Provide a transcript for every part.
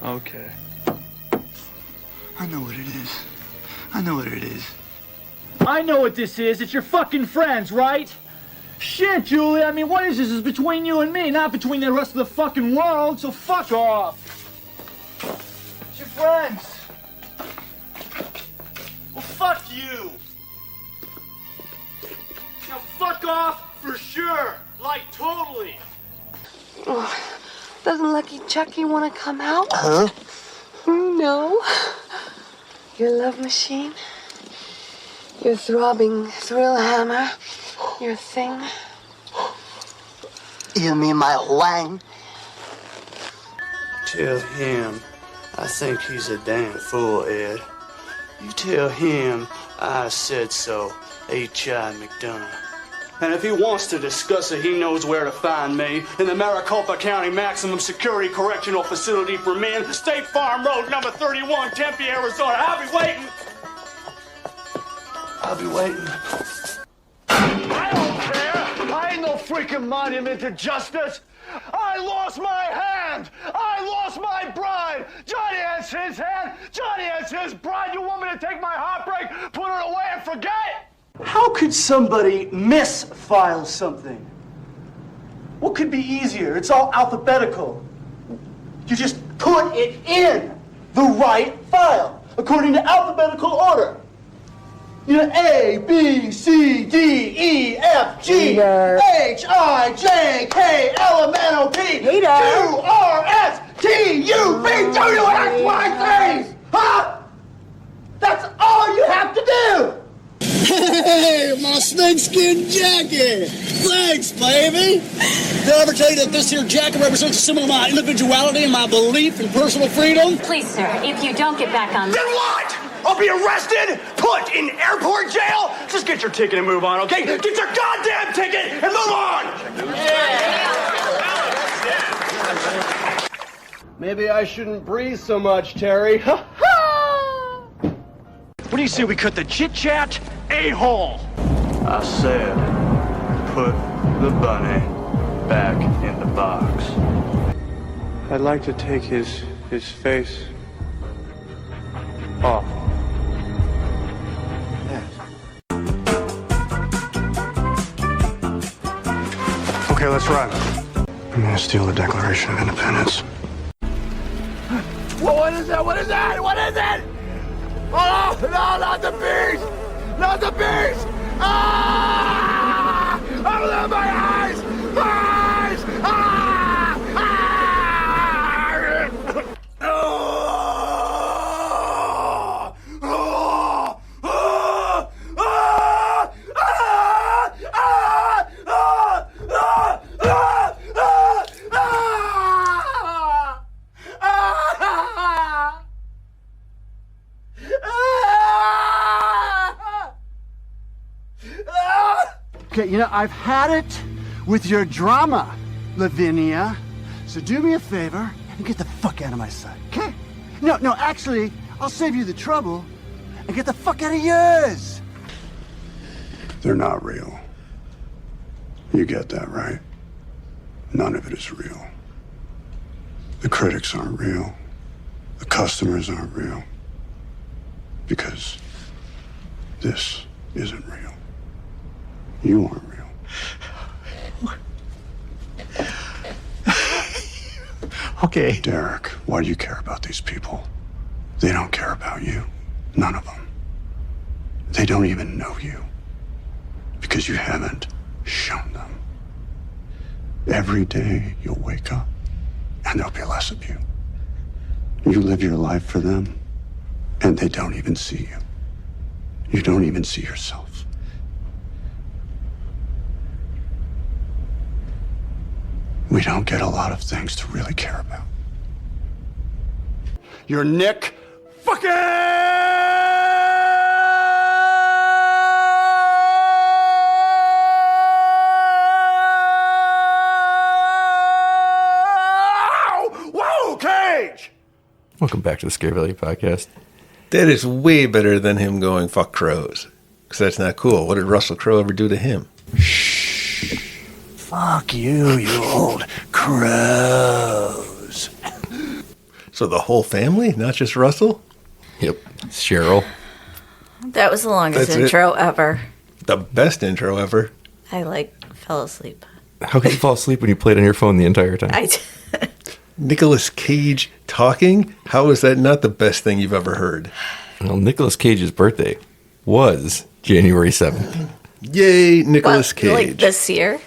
Okay. I know what it is. I know what it is. I know what this is. It's your fucking friends, right? Shit, Julie. I mean, what is this? It's between you and me, not between the rest of the fucking world, so fuck off. It's your friends. Well, fuck you. Now, fuck off for sure. Like, totally. Oh, doesn't Lucky Chucky want to come out? Huh? No. Your love machine. Your throbbing thrill hammer. Your thing. You mean my wang? Tell him I think he's a damn fool, Ed. You tell him I said so, H.I. McDonough. And if he wants to discuss it, he knows where to find me. In the Maricopa County Maximum Security Correctional Facility for Men, State Farm Road, number 31, Tempe, Arizona. I'll be waiting. I don't care. I ain't no freaking monument to justice. I lost my hand. I lost my bride. Johnny has his hand. Johnny has his bride. You want me to take my heartbreak, put it away, and forget? How could somebody misfile something? What could be easier? It's all alphabetical. You just put it in the right file, according to alphabetical order. You know, A, B, C, D, E, F, G, H, I, J, K, L, M, N, O, P, Q, R, S, T, U, V, W, X, Y, Z. Huh? That's all you have to do. Hey, my snakeskin jacket! Thanks, baby! Did I ever tell you that this here jacket represents a symbol of my individuality and my belief in personal freedom? Please, sir, if you don't get back on... Then what? I'll be arrested, put in airport jail? Just get your ticket and move on, okay? Get your goddamn ticket and move on! Maybe I shouldn't breathe so much, Terry. What do you say we cut the chit-chat a-hole? I said, put the bunny back in the box. I'd like to take his face off. Okay, let's run. I'm gonna steal the Declaration of Independence. What is that? What is that? What is it? Oh, no, not the beast! Not the beast! Ah! Open my eyes! Eyes! Ah! Ah! Oh! Oh! Oh! Ah! Ah! Ah! Ah! Ah! Ah! Okay, you know, I've had it with your drama, Lavinia. So do me a favor and get the fuck out of my sight, okay? No, actually, I'll save you the trouble and get the fuck out of yours. They're not real. You get that, right? None of it is real. The critics aren't real. The customers aren't real. Because this isn't real. You aren't real. Okay. Derek, why do you care about these people? They don't care about you. None of them. They don't even know you. Because you haven't shown them. Every day you'll wake up and there'll be less of you. You live your life for them and they don't even see you. You don't even see yourself. We don't get a lot of things to really care about. You're Nick fucking... Whoa, Cage! Welcome back to the Scare Value Podcast. That is way better than him going, fuck crows. Because that's not cool. What did Russell Crowe ever do to him? Fuck you, you old crows. So the whole family, not just Russell? Yep. Cheryl. That was the longest That's it. intro ever. The best intro ever. I fell asleep. How could you fall asleep when you played on your phone the entire time? Nicolas Cage talking? How is that not the best thing you've ever heard? Well, Nicolas Cage's birthday was January 7th, Yay, Nicolas Cage. Like this year?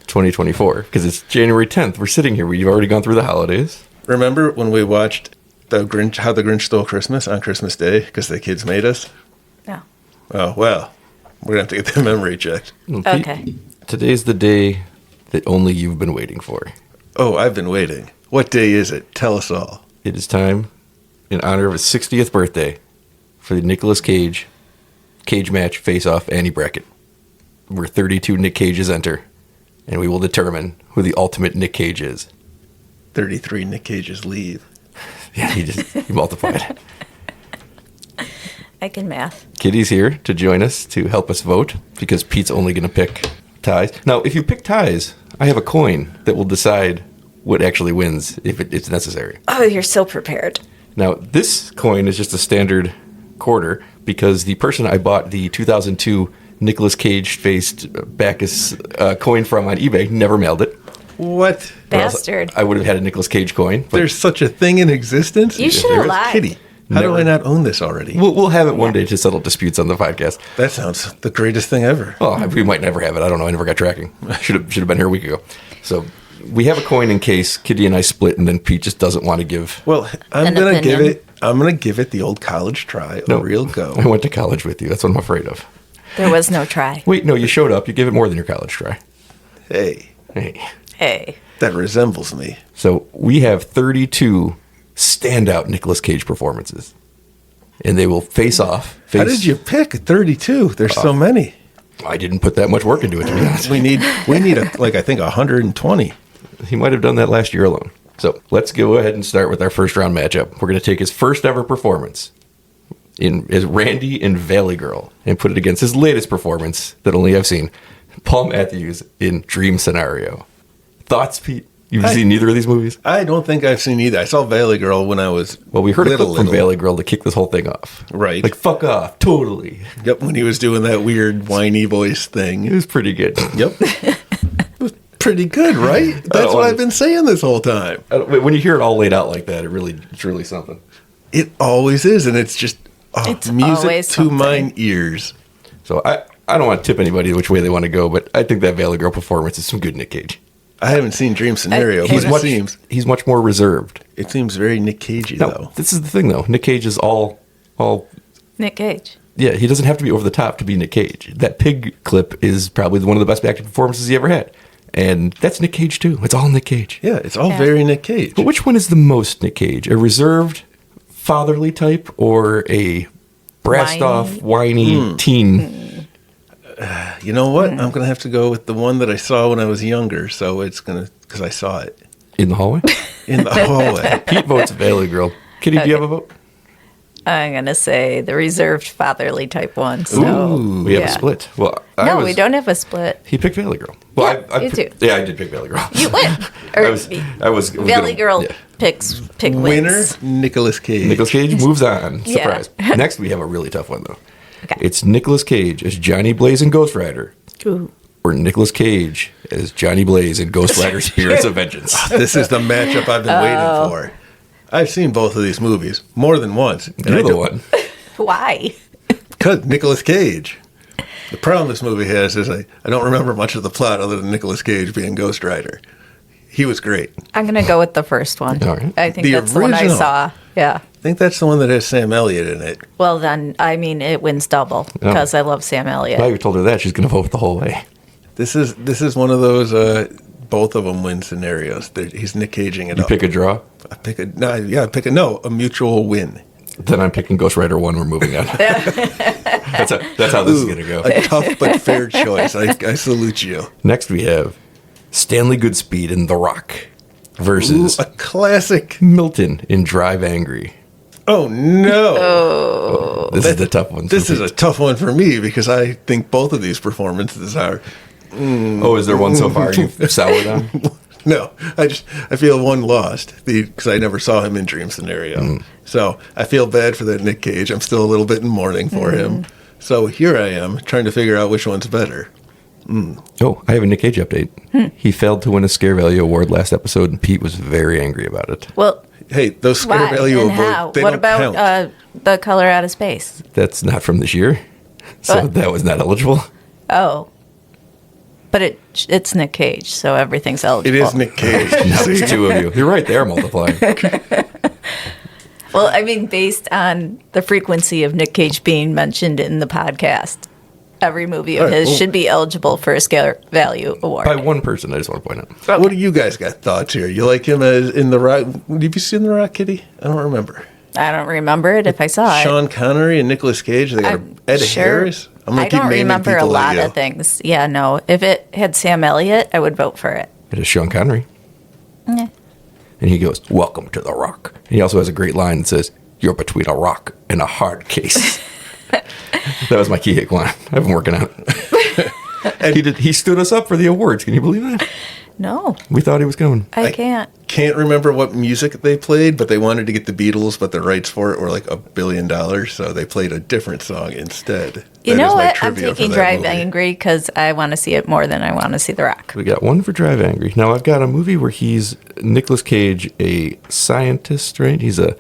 2024, because it's January 10th. We're sitting here. We've already gone through the holidays. Remember when we watched How the Grinch Stole Christmas on Christmas Day because the kids made us? No. Oh, well, we're going to have to get the memory checked. Okay. Today's the day that only you've been waiting for. Oh, I've been waiting. What day is it? Tell us all. It is time, in honor of his 60th birthday, for the Nicolas Cage match face-off Annie Brackett, where 32 Nick Cages enter, and we will determine who the ultimate Nick Cage is. 33 Nick Cages leave. Yeah, he multiplied. I can math. Kitty's here to join us to help us vote, because Pete's only going to pick ties. Now, if you pick ties, I have a coin that will decide what actually wins if it's necessary. Oh, you're so prepared. Now, this coin is just a standard quarter because the person I bought the 2002 Nicolas Cage-faced Bacchus coin from on eBay never mailed it. What? Bastard. I would have had a Nicolas Cage coin. But There's such a thing in existence? You should have lied. Kitty, how do I not own this already? We'll have it one day to settle disputes on the podcast. That sounds the greatest thing ever. Oh, we might never have it. I don't know. I never got tracking. Should have been here a week ago. So we have a coin in case Kitty and I split, and then Pete just doesn't want to give. Well, I'm An gonna opinion. give it the old college try, No. a real go. I went to college with you. That's what I'm afraid of. There was no try. Wait, no, you showed up. You gave it more than your college try. Hey, Hey. Hey. that resembles me. So we have 32 standout Nicolas Cage performances, and they will face off. How did you pick 32? There's so many. I didn't put that much work into it, to be honest. We need I think 120. He might have done that last year alone. So let's go ahead and start with our first round matchup. We're going to take his first ever performance as Randy in Valley Girl and put it against his latest performance that only I've seen, Paul Matthews in Dream Scenario. Thoughts, Pete? You've seen neither of these movies? I don't think I've seen either. I saw Valley Girl when I was Well, we heard a little, clip from Valley Girl to kick this whole thing off. Right. Like, fuck off, totally. Yep, when he was doing that weird whiny voice It thing. was pretty good. Yep. It was pretty good, right? That's what I've been saying this whole time. When you hear it all laid out like that, it's really something. It always is, and it's just It's music always to something. mine ears. So I don't want to tip anybody which way they want to go, but I think that Valley Girl performance is some good Nick Cage. I haven't seen Dream Scenario, but He's much more reserved. it seems very Nick Cagey, No, though. this is the thing, though. Nick Cage is all. Nick Cage. Yeah, he doesn't have to be over the top to be Nick Cage. That pig clip is probably one of the best acting performances he ever had. And that's Nick Cage, too. It's all Nick Cage. Yeah, it's all very Nick Cage. But which one is the most Nick Cage? A reserved, fatherly type or a brassed off, whiny teen? You know what? I'm going to have to go with the one that I saw when I was younger, so it's going to, because I saw it In the hallway? in the hallway. Pete votes Valley Girl. Kitty, do you have a vote? I'm going to say the reserved fatherly type one. So, Ooh, we have a yeah. split. Well, No, we don't have a split. He picked Valley Girl. Well, Yeah, you do. Yeah, I did pick Valley Girl. You win. Or I was Valley gonna- Girl yeah. pick Winner, wins. Nicolas Cage. Nicolas Cage moves on. Yeah. Surprise. Next, we have a really tough one, though. Okay. It's Nicolas Cage as Johnny Blaze in Ghost Rider, Ooh. or Nicolas Cage as Johnny Blaze in Ghost Rider Spirits of Vengeance. This is the matchup I've been Oh. waiting for. I've seen both of these movies more than once. And You're I the don't- one. Why? Because Nicolas Cage. The problem this movie has is I don't remember much of the plot other than Nicolas Cage being Ghost Rider. He was great. I'm going to go with the first one. All right. I think The that's the one I original. saw. Yeah. I think that's the one that has Sam Elliott in it. Well, then, I mean, it wins double because I love Sam Elliott. If I told her that, she's going to vote the whole way. This is one of those both of them win scenarios. He's Nick Caging it You up. pick a draw, I pick a mutual win. then I'm picking Ghost Rider 1. We're moving on. That's how this is going to go. A tough but fair choice. I salute you. Next, we have Stanley Goodspeed in The Rock versus Ooh, a classic. Milton in Drive Angry. Oh no! This is the tough one. This is a tough one for me because I think both of these performances are. Oh, is there one so far you've soured on? No, I feel one lost because I never saw him in Dream Scenario. So I feel bad for that Nick Cage. I'm still a little bit in mourning for him. So here I am trying to figure out which one's better. Oh, I have a Nick Cage update. He failed to win a Scare Value Award last episode, and Pete was very angry about it. Well, hey, those Scare why Value and Awards, how? they What don't about count. the Color Out of Space? That's not from this year, so But- that was not eligible. Oh. But it's Nick Cage, so everything's eligible. It is Nick Cage. Now there's two of you. You're right, they are multiplying. Well, I mean, based on the frequency of Nick Cage being mentioned in the podcast, every movie of All right, his well- should be eligible for a Scale Value Award. By one person, I just want to point out. What do you guys got thoughts here? You like him as in The Rock? Have you seen The Rock, Kitty? I don't remember. I don't remember it if I saw it. Sean Connery and Nicolas Cage. They got I'm Ed sure- Harris. I'm gonna I keep don't naming remember a people lot at you. of things. Yeah, no. If it had Sam Elliott, I would vote for it. It is Sean Connery. Yeah. And he goes, "Welcome to the Rock." And he also has a great line that says, "You're between a rock and a hard case." That was my key hit line. I've been working out. And he stood us up for the awards. Can you believe that? No, We thought he was coming. I can't. Can't remember what music they played, but they wanted to get the Beatles, but the rights for it were like $1 billion, so they played a different song instead. You That know is my what? I'm trivia for taking that Drive movie. Angry because I want to see it more than I want to see The Rock. We got one for Drive Angry. Now I've got a movie where he's Nicolas Cage, a scientist, right? He's a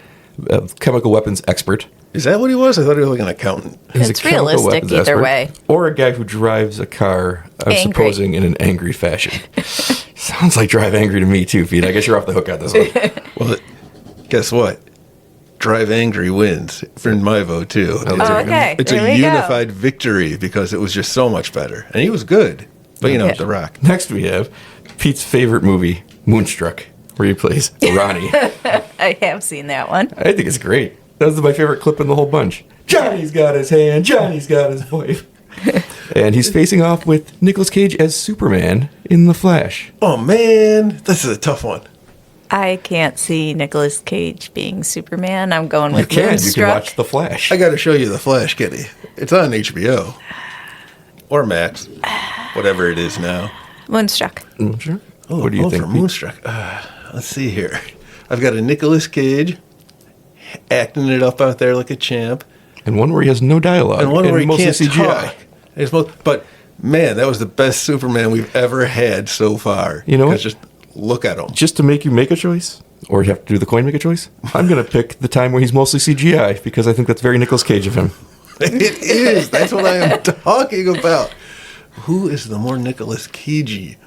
chemical weapons expert. Is that what he was? I thought he was like an accountant. He's It's a chemical realistic weapons either expert, way. or a guy who drives a car. I'm Angry. supposing in an angry fashion. Sounds like Drive Angry to me too, Pete. I guess you're off the hook on this one. Well, guess what? Drive Angry wins for my vote too. Oh, okay. It's There a we go. unified victory because it was just so much better, and he was good. But you know, Yeah. The Rock. Next we have Pete's favorite movie, Moonstruck, where he plays Ronnie. I have seen that one. I think it's great. That was my favorite clip in the whole bunch. Johnny's got his hand, Johnny's got his wife. And he's facing off with Nicolas Cage as Superman in The Flash. Oh man, this is a tough one. I can't see Nicolas Cage being Superman. I'm going You with can Moonstruck. watch The Flash. I got to show you The Flash, Kitty. It's on HBO or Max, whatever it is now. Moonstruck. Sure. Oh, What do you think, for Pete? Moonstruck? Let's see here. I've got a Nicolas Cage acting it up out there like a champ, And one where he has no dialogue. and one where he mostly can't CGI. talk. But man, that was the best Superman we've ever had so far. You know what? 'Cause just look at him. Just to make you make a choice, or you have to do the coin make a choice, I'm going to pick the time where he's mostly CGI because I think that's very Nicolas Cage of him. It is. That's what I am talking about. Who is the more Nicolas Cagey?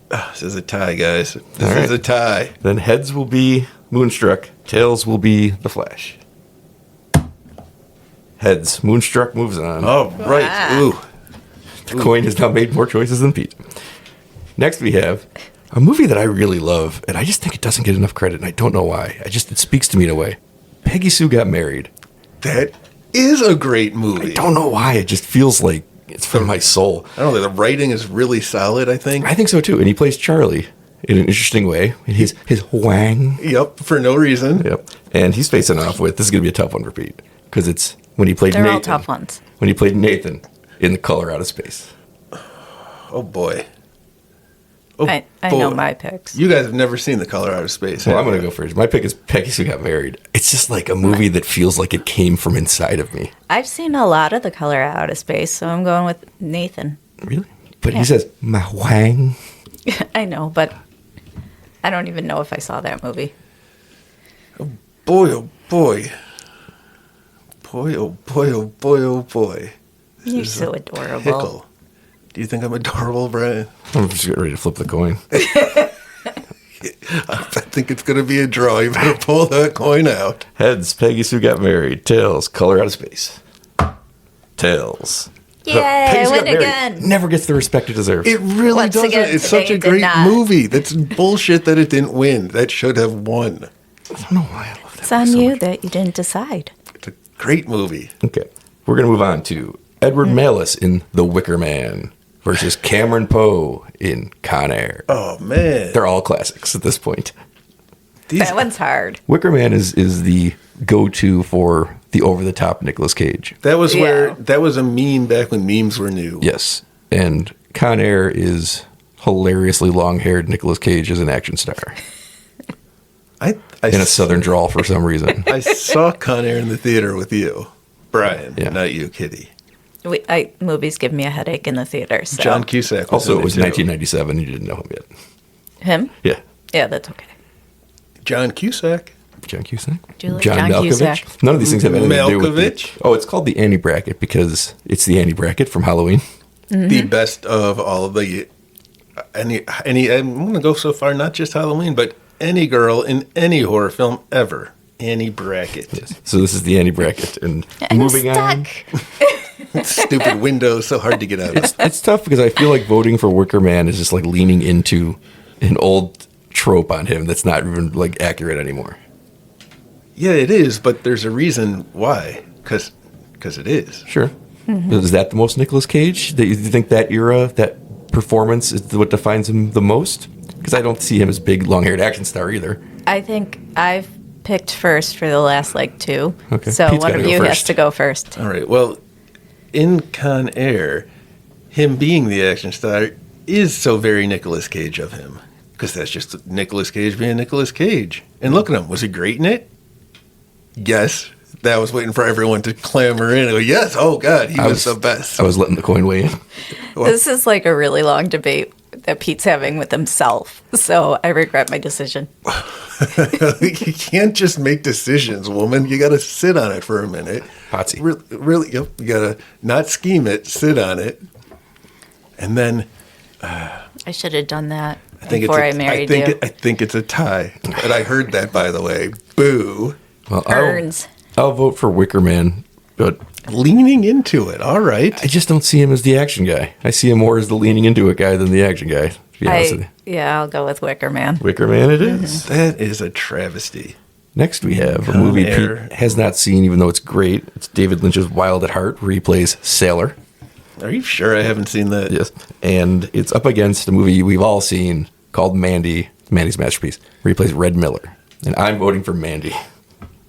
This is a tie, guys. This All right. is a tie. Then heads will be Moonstruck, tails will be The Flash. Heads. Moonstruck moves on. Oh, right. Wow. Ooh. The coin has now made more choices than Pete. Next we have a movie that I really love, and I just think it doesn't get enough credit, and I don't know why. It speaks to me in a way. Peggy Sue Got Married. That is a great movie. I don't know why. It just feels like it's from my soul. I don't know. The writing is really solid, I think. I think so too. And he plays Charlie in an interesting way. His Wang. Yep, for no reason. Yep. And he's facing off with, this is going to be a tough one for Pete, because it's when he played They're Nathan. all tough ones. When he played Nathan in The Color Out of Space. Oh, boy. Oh, I boy. know my picks. You guys have never seen The Color Out of Space. Well, have I'm going to you? go first. My pick is Peggy Sue Got Married. It's just like a movie that feels like it came from inside of me. I've seen a lot of The Color Out of Space, so I'm going with Nathan. Really? But Yeah. he says, my Wang. I know, but I don't even know if I saw that movie. Boy, oh, boy. Boy, oh, boy, oh, boy, oh, boy. This You're is so a adorable. pickle. Do you think I'm adorable, Brian? I'm just getting ready to flip the coin. I think it's going to be a draw. You better pull that coin out. Heads, Peggy Sue Got Married. Tails, Color Out of Space. Tails. Yay, Peggy I Sue win Got Married again. never gets the respect it deserves. It really Once doesn't. again, It's today such a it did great not. movie. That's bullshit that it didn't win. That should have won. I don't know why I love that. It's on movie so you much. that you didn't decide. It's a great movie. Okay. We're going to move on to Edward Malice in The Wicker Man versus Cameron Poe in Con Air. Oh, man. They're all classics at this point. That one's hard. Wicker Man is the go-to for the over-the-top Nicolas Cage. That was where Yeah. that was a meme back when memes were new. Yes. And Con Air is hilariously long-haired Nicolas Cage as an action star. I In a southern drawl for some reason. I saw Con Air in the theater with you, Brian, not you, Kitty. Movies give me a headache in the theater. So. John Cusack. Also, it was 1997. You didn't know him yet. Him? Yeah. Yeah, that's okay. John Cusack. John Cusack? John Malkovich? Cusack. None of these things have anything to do with Malkovich? Oh, it's called the Annie Brackett because it's the Annie Brackett from Halloween. Mm-hmm. The best of all of the any. I'm going to go so far, not just Halloween, but any girl in any horror film ever. Annie Brackett. Yes. So this is the Annie Brackett. And I'm moving stuck. on. Stupid window, so hard to get out of. It's tough because I feel like voting for Wicker Man is just like leaning into an old trope on him that's not even like accurate anymore. Yeah, it is, but there's a reason why. Because it is. Sure. Mm-hmm. Is that the most Nicolas Cage? Do you think that era, that performance is what defines him the most? Because I don't see him as big, long-haired action star either. I think I've picked first for the last two. Okay. So Pete's one gotta of go you first. has to go first. All right, well, in Con Air, him being the action star is so very Nicolas Cage of him. Because that's just Nicolas Cage being Nicolas Cage. And look at him. Was he great in it? Yes. That was waiting for everyone to clamor in. Go, yes. Oh, God. He was the best. I was letting the coin weigh in. This is like a really long debate that Pete's having with himself. So I regret my decision. You can't just make decisions, woman. You got to sit on it for a minute. Potsy. Really, you got to not scheme it, sit on it. And then I should have done that I before I married you. I think it's a tie. And I heard that, by the way. Boo. Well, Burns. I'll vote for Wicker Man, but leaning into it. All right. I just don't see him as the action guy. I see him more as the leaning into it guy than the action guy. To be honest with you. Yeah, I'll go with Wicker Man. Wicker Man it is. That is a travesty. Next we have a Con movie Air. Pete has not seen, even though it's great. It's David Lynch's Wild at Heart, where he plays Sailor. Are you sure I haven't seen that? Yes. And it's up against a movie we've all seen called Mandy's Masterpiece, where he plays Red Miller. And I'm voting for Mandy.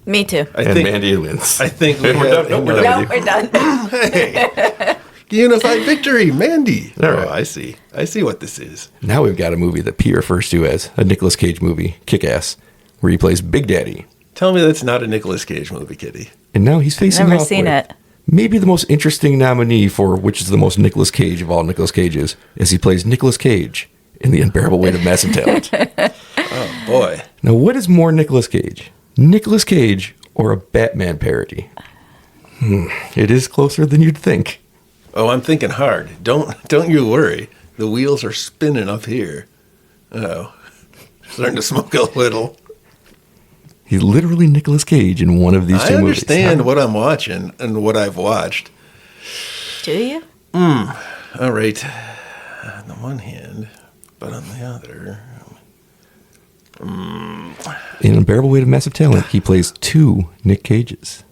Me too. Mandy wins. I think we're done. No, we're done. No, we're done. Hey, unified victory, Mandy. All right. Oh, I see. I see what this is. Now we've got a movie that Pete refers to as a Nicolas Cage movie, Kick-Ass, where he plays Big Daddy. Tell me that's not a Nicolas Cage movie, Kitty. And now he's facing Never off seen with it. maybe the most interesting nominee for which is the most Nicolas Cage of all Nicolas Cages, as he plays Nicolas Cage in The Unbearable Weight of Massive Talent. Oh, boy. Now, what is more Nicolas Cage? Nicolas Cage or a Batman parody? It is closer than you'd think. Oh, I'm thinking hard. Don't you worry. The wheels are spinning up here. Oh, starting to smoke a little. He's literally Nicolas Cage in one of these two I movies. understand what I'm watching and what I've watched. Do you? All right. On the one hand, but on the other. In Unbearable Weight of Massive Talent, he plays two Nick Cages.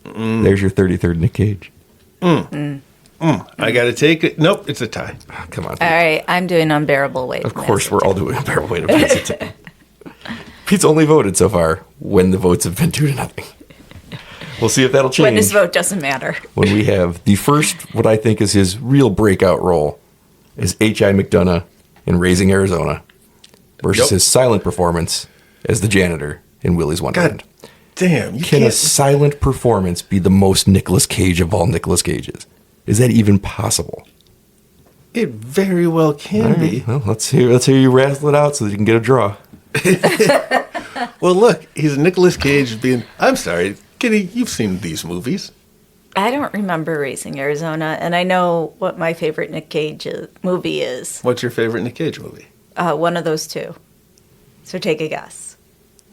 There's your 33rd Nick Cage. I got to take it. Nope, it's a tie. Oh, come on. All right, I'm doing Unbearable Weight. Of course, we're all doing Unbearable Weight of Massive Talent. Pete's only voted so far when the votes have been 2-0. We'll see if that'll change. When his vote doesn't matter. When we have the first, what I think is his real breakout role, is H.I. McDonough in Raising Arizona versus his silent performance as the janitor in Willy's Wonderland. God damn. You Can a can't. silent performance be the most Nicolas Cage of all Nicolas Cages? Is that even possible? It very well can be. Well, let's hear you razzle it out so that you can get a draw. Well, look, he's Nicolas Cage being. I'm sorry, Kitty, you've seen these movies. I don't remember Raising Arizona, and I know what my favorite Nick Cage movie is. What's your favorite Nick Cage movie? One of those two. So take a guess.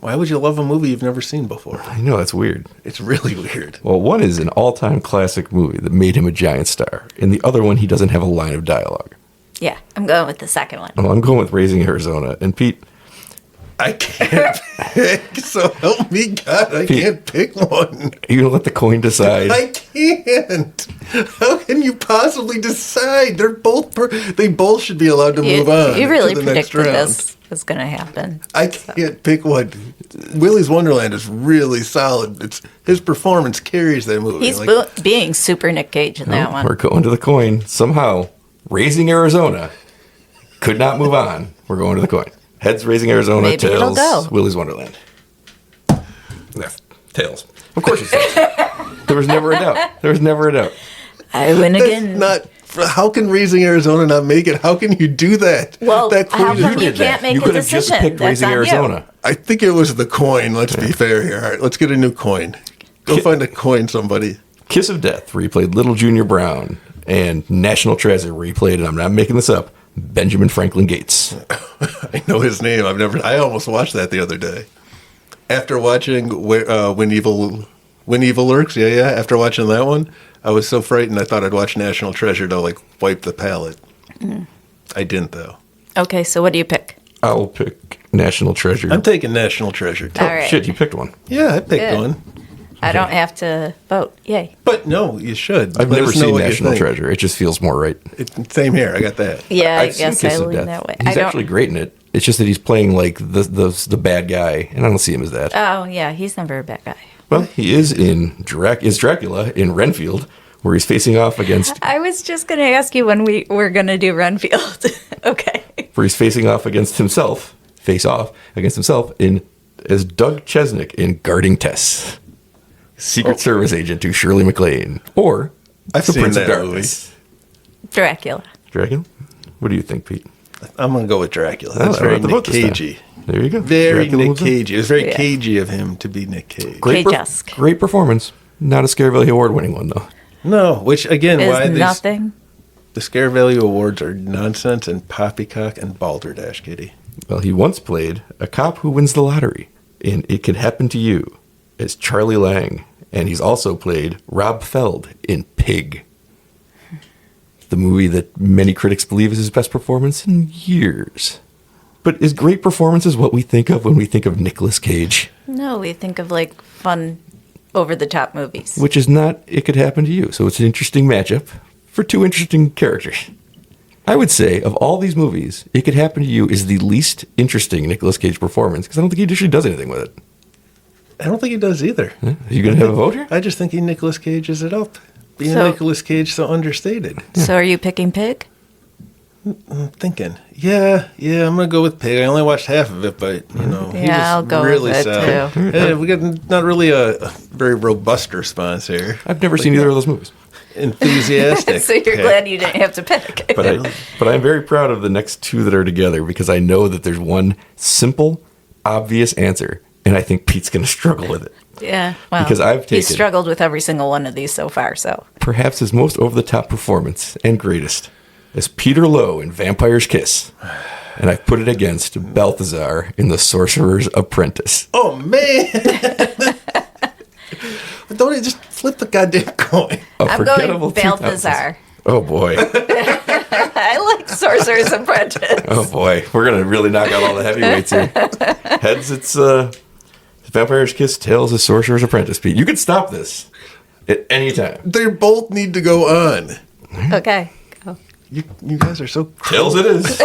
Why would you love a movie you've never seen before? I know, that's weird. It's really weird. Well, one is an all-time classic movie that made him a giant star, and the other one, he doesn't have a line of dialogue. Yeah, I'm going with the second one. Well, I'm going with Raising Arizona. And Pete, I can't pick, so help me God, I Pete, can't pick one. are you going to let the coin decide? I can't. How can you possibly decide? They're both they both should be allowed to move on. You really to the next predicted round. this was going to happen. I can't pick one. Willy's Wonderland is really solid. His performance carries that movie. He's being super Nick Cage in that one. We're going to the coin. Somehow, Raising Arizona Could not move on. We're going to the coin. Heads Raising Arizona, Maybe it'll tails go. Willy's Wonderland. Tails. Of course it's tails. There was never a doubt. I win again. How can Raising Arizona not make it? How can you do that? Well, that how coin come is- you can't make You a could have just decision? picked That's Raising on you. Arizona. I think it was the coin. Let's be fair here. All right, let's get a new coin. Go find a coin, somebody. Kiss of Death, where he played Little Junior Brown, and National Treasure, where he played, and I'm not making this up, Benjamin Franklin Gates. I know his name. I almost watched that the other day. After watching When Evil Lurks, after watching that one, I was so frightened I thought I'd watch National Treasure to like wipe the palate. I didn't though. Okay, so what do you pick? I'll pick National Treasure. I'm taking National Treasure too. All right. Shit, you picked one. Yeah, I picked Good. one. I don't have to vote. Yay. But no, you should. I've Let never us know seen what you National think. Treasure. It just feels more right. Same here. I got that. Yeah, I've I seen guess Kiss I of lean Death. that way. He's actually great in it. It's just that he's playing like the bad guy, and I don't see him as that. Oh, yeah, he's never a bad guy. Well, he is in Dracula in Renfield, where he's facing off against I was just going to ask you when we were going to do Renfield. Okay. where he's facing off against himself, as Doug Chesnick in Guarding Tess, Secret Service agent to Shirley MacLaine, or I've the seen Prince of that Darkness. Dracula. Dracula? What do you think, Pete? I'm gonna go with Dracula. Oh, That's I very wrote the Nick book this time. Cagey. There you go. Very Dracula Nick moves on. Cagey. It was very Yeah. cagey of him to be Nick Cage. Cage-esque. Great performance. Not a Scare Value Award winning one, though. No, which again, why Is these nothing. the Scare Value Awards are nonsense and poppycock and balderdash, Kitty. Well, he once played a cop who wins the lottery in It Can Happen to You as Charlie Lang. And he's also played Rob Feld in Pig, the movie that many critics believe is his best performance in years. But is great performances what we think of when we think of Nicolas Cage? No, we think of like fun, over-the-top movies. Which is not It Could Happen to You. So it's an interesting matchup for two interesting characters. I would say, of all these movies, It Could Happen to You is the least interesting Nicolas Cage performance because I don't think he actually does anything with it. I don't think he does either. Are you going to have a vote here? I just think he Nicolas Cages it up. Being So- Nicolas Cage so understated. So are you picking Pig? I'm thinking, yeah, I'm gonna go with Pig. I only watched half of it, but he Yeah, was I'll go really with it, solid. too. Yeah, we got not really a very robust response here. I've never seen either of those movies. Enthusiastic. So you're Yeah. glad you didn't have to pick. But I'm very proud of the next two that are together because I know that there's one simple, obvious answer, and I think Pete's going to struggle with it. Yeah, well, Because I've he's taken- struggled with every single one of these so far, so. Perhaps his most over-the-top performance and greatest is Peter Lowe in Vampire's Kiss, and I've put it against Balthazar in The Sorcerer's Apprentice. Oh man! Don't you just flip the goddamn coin? I'm going Balthazar. Oh boy. I like Sorcerer's Apprentice. Oh boy. We're going to really knock out all the heavyweights here. Heads, it's Vampire's Kiss, tails is Sorcerer's Apprentice. Pete, you could stop this at any time. They both need to go on. Okay, go. You guys are so Tails it is.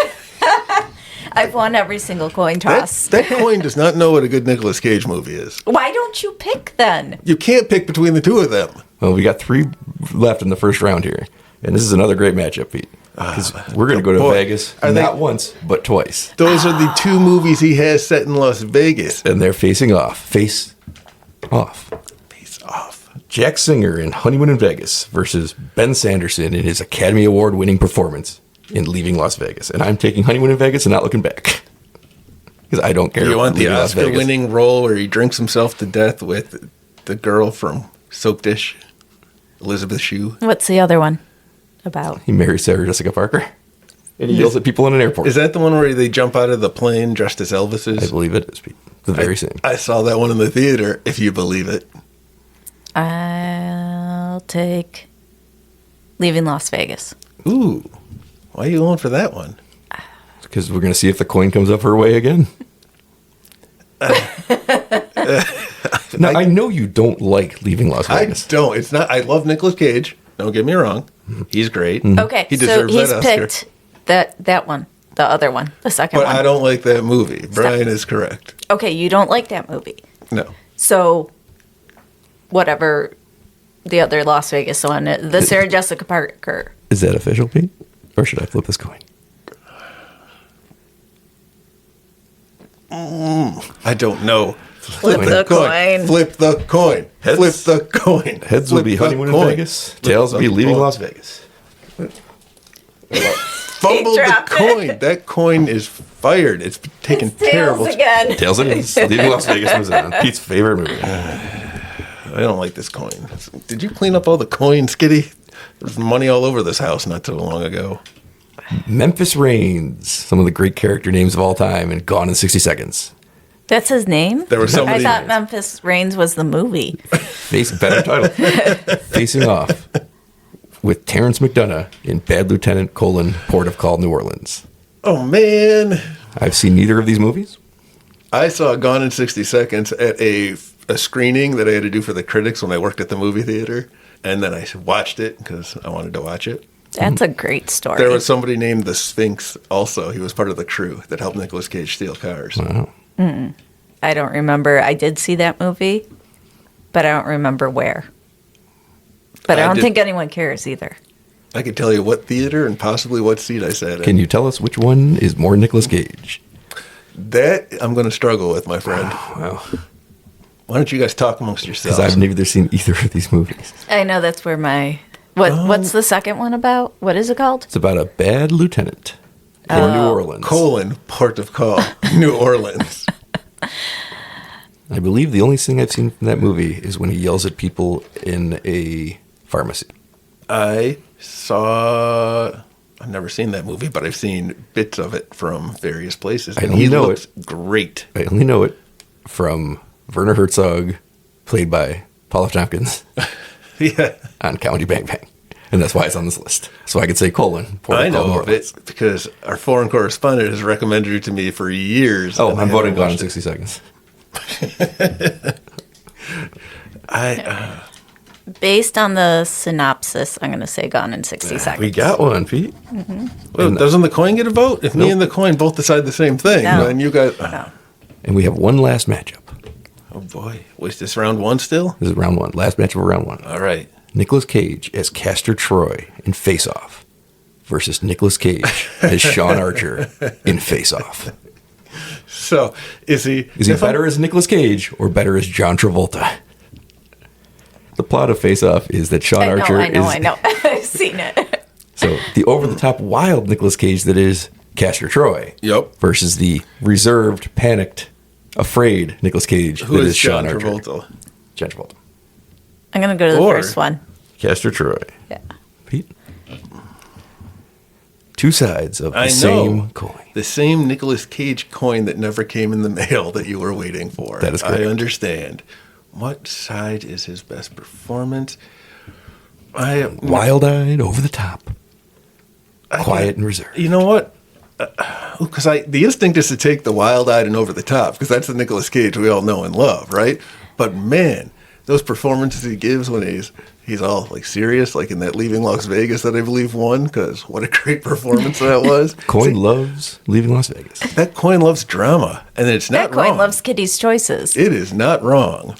I've won every single coin toss. That coin does not know what a good Nicolas Cage movie is. Why don't you pick then? You can't pick between the two of them. Well, we got 3 left in the first round here. And this is another great matchup, Pete. Because we're going to go to boy. Vegas Are not they- once, but twice. Those are the two movies he has set in Las Vegas. And they're facing off. Face off. Face off. Jack Singer in Honeymoon in Vegas versus Ben Sanderson in his Academy Award winning performance in Leaving Las Vegas. And I'm taking Honeymoon in Vegas and not looking back. Because I don't care. You want the Leaving Las Vegas. Oscar-winning role where he drinks himself to death with the girl from Soap Dish, Elizabeth Shue? What's the other one about? He marries Sarah Jessica Parker. And he yells at people in an airport. Is that the one where they jump out of the plane dressed as Elvises? I believe it is, Pete. The very same. I saw that one in the theater, if you believe it. I'll take Leaving Las Vegas. Ooh. Why are you going for that one? Because we're going to see if the coin comes up her way again. Now, I know you don't like Leaving Las Vegas. I don't. It's not. I love Nicolas Cage. Don't get me wrong. He's great. Okay, He so deserves he's that Oscar. picked that one, the other one, the second But one. I don't like that movie. Bryan is correct. Okay, you don't like that movie. No. So, whatever the other Las Vegas one, the Sarah Jessica Parker. Is that official, Pete? Or should I flip this coin? I don't know. Flip the coin. Flip the coin. Heads. Flip the coin. Heads will be Flip the honeymoon in coin. Vegas. Tails will be leaving Las Vegas. Fumbled the dropped it. coin. That coin is fired. It's taken terrible. Tails again. Tails it is. Leaving Las Vegas moves on. Pete's favorite movie. I don't like this coin. Did you clean up all the coins, Kitty? There's money all over this house not too long ago. Memphis Reigns. Some of the great character names of all time and Gone in 60 Seconds. That's his name? There were so I many. thought Memphis Reigns was the movie. Better title. Facing off with Terrence McDonough in Bad Lieutenant: Port of Call, New Orleans. Oh, man. I've seen neither of these movies. I saw Gone in 60 Seconds at a screening that I had to do for the critics when I worked at the movie theater. And then I watched it because I wanted to watch it. That's a great story. There was somebody named the Sphinx also. He was part of the crew that helped Nicolas Cage steal cars. Wow. I don't remember. I did see that movie, but I don't remember where. But I don't think anyone cares either. I could tell you what theater and possibly what seat I sat in. Can you tell us which one is more Nicolas Cage? That I'm going to struggle with, my friend. Wow. Why don't you guys talk amongst yourselves? Because I've neither seen either of these movies. I know that's where my... What's the second one about? What is it called? It's about a bad lieutenant in New Orleans. Port of Call, New Orleans. I believe the only thing I've seen from that movie is when he yells at people in a pharmacy. I've never seen that movie, but I've seen bits of it from various places. And he looks great. I only know it from Werner Herzog, played by Paul F. Tompkins, Yeah. on Comedy Bang Bang. And that's why it's on this list. So I could say Port I of Call, know New of Orleans. it because our foreign correspondent has recommended it to me for years. Oh, and I I'm voting haven't Gone in watched 60 Seconds. Based on the synopsis, I'm going to say Gone in 60 Seconds. We got one, Pete. Well, doesn't the coin get a vote? If me and the coin both decide the same thing, No. then you guys... And we have one last matchup. Oh, boy. Was this round one still? This is round one. Last matchup of round one. All right. Nicolas Cage as Castor Troy in Face Off versus Nicolas Cage as Sean Archer in Face Off. So, is he better as Nicolas Cage or better as John Travolta? The plot of Face Off is that Sean Archer I know. I've seen it. So the over-the-top wild Nicolas Cage that is Castor Troy. Yep. Versus the reserved, panicked, afraid Nicolas Cage Who that is Sean John Archer. Travolta? John Travolta. I'm going to go to the Or- first one. Castor Troy. Yeah. Pete? Two sides of the I know. same coin. The same Nicolas Cage coin that never came in the mail that you were waiting for. That is correct. I understand. What side is his best performance? Wild-eyed, over the top, quiet and reserved. You know what? Because the instinct is to take the wild-eyed and over the top, because that's the Nicolas Cage we all know and love, right? But man, those performances he gives when he's all like serious, like in that Leaving Las Vegas that I believe won, because what a great performance that was. Coin loves Leaving Las Vegas. That coin loves drama, and it's not That coin wrong. loves Kitty's choices. It is not wrong.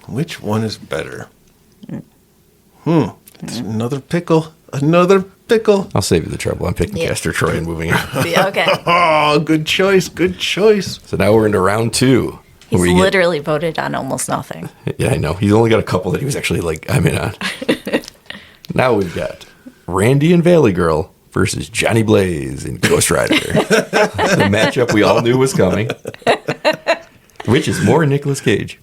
Which one is better? It's another pickle. Another pickle. I'll save you the trouble. I'm picking Castor Troy and moving on. Yeah, okay. Oh, good choice. Good choice. So now we're into round two. He's where you get- literally voted on almost nothing. Yeah, I know. He's only got a couple that he was actually like, I'm in on. Now we've got Randy and Valley Girl versus Johnny Blaze in Ghost Rider. The matchup we all knew was coming. Which is more Nicolas Cage?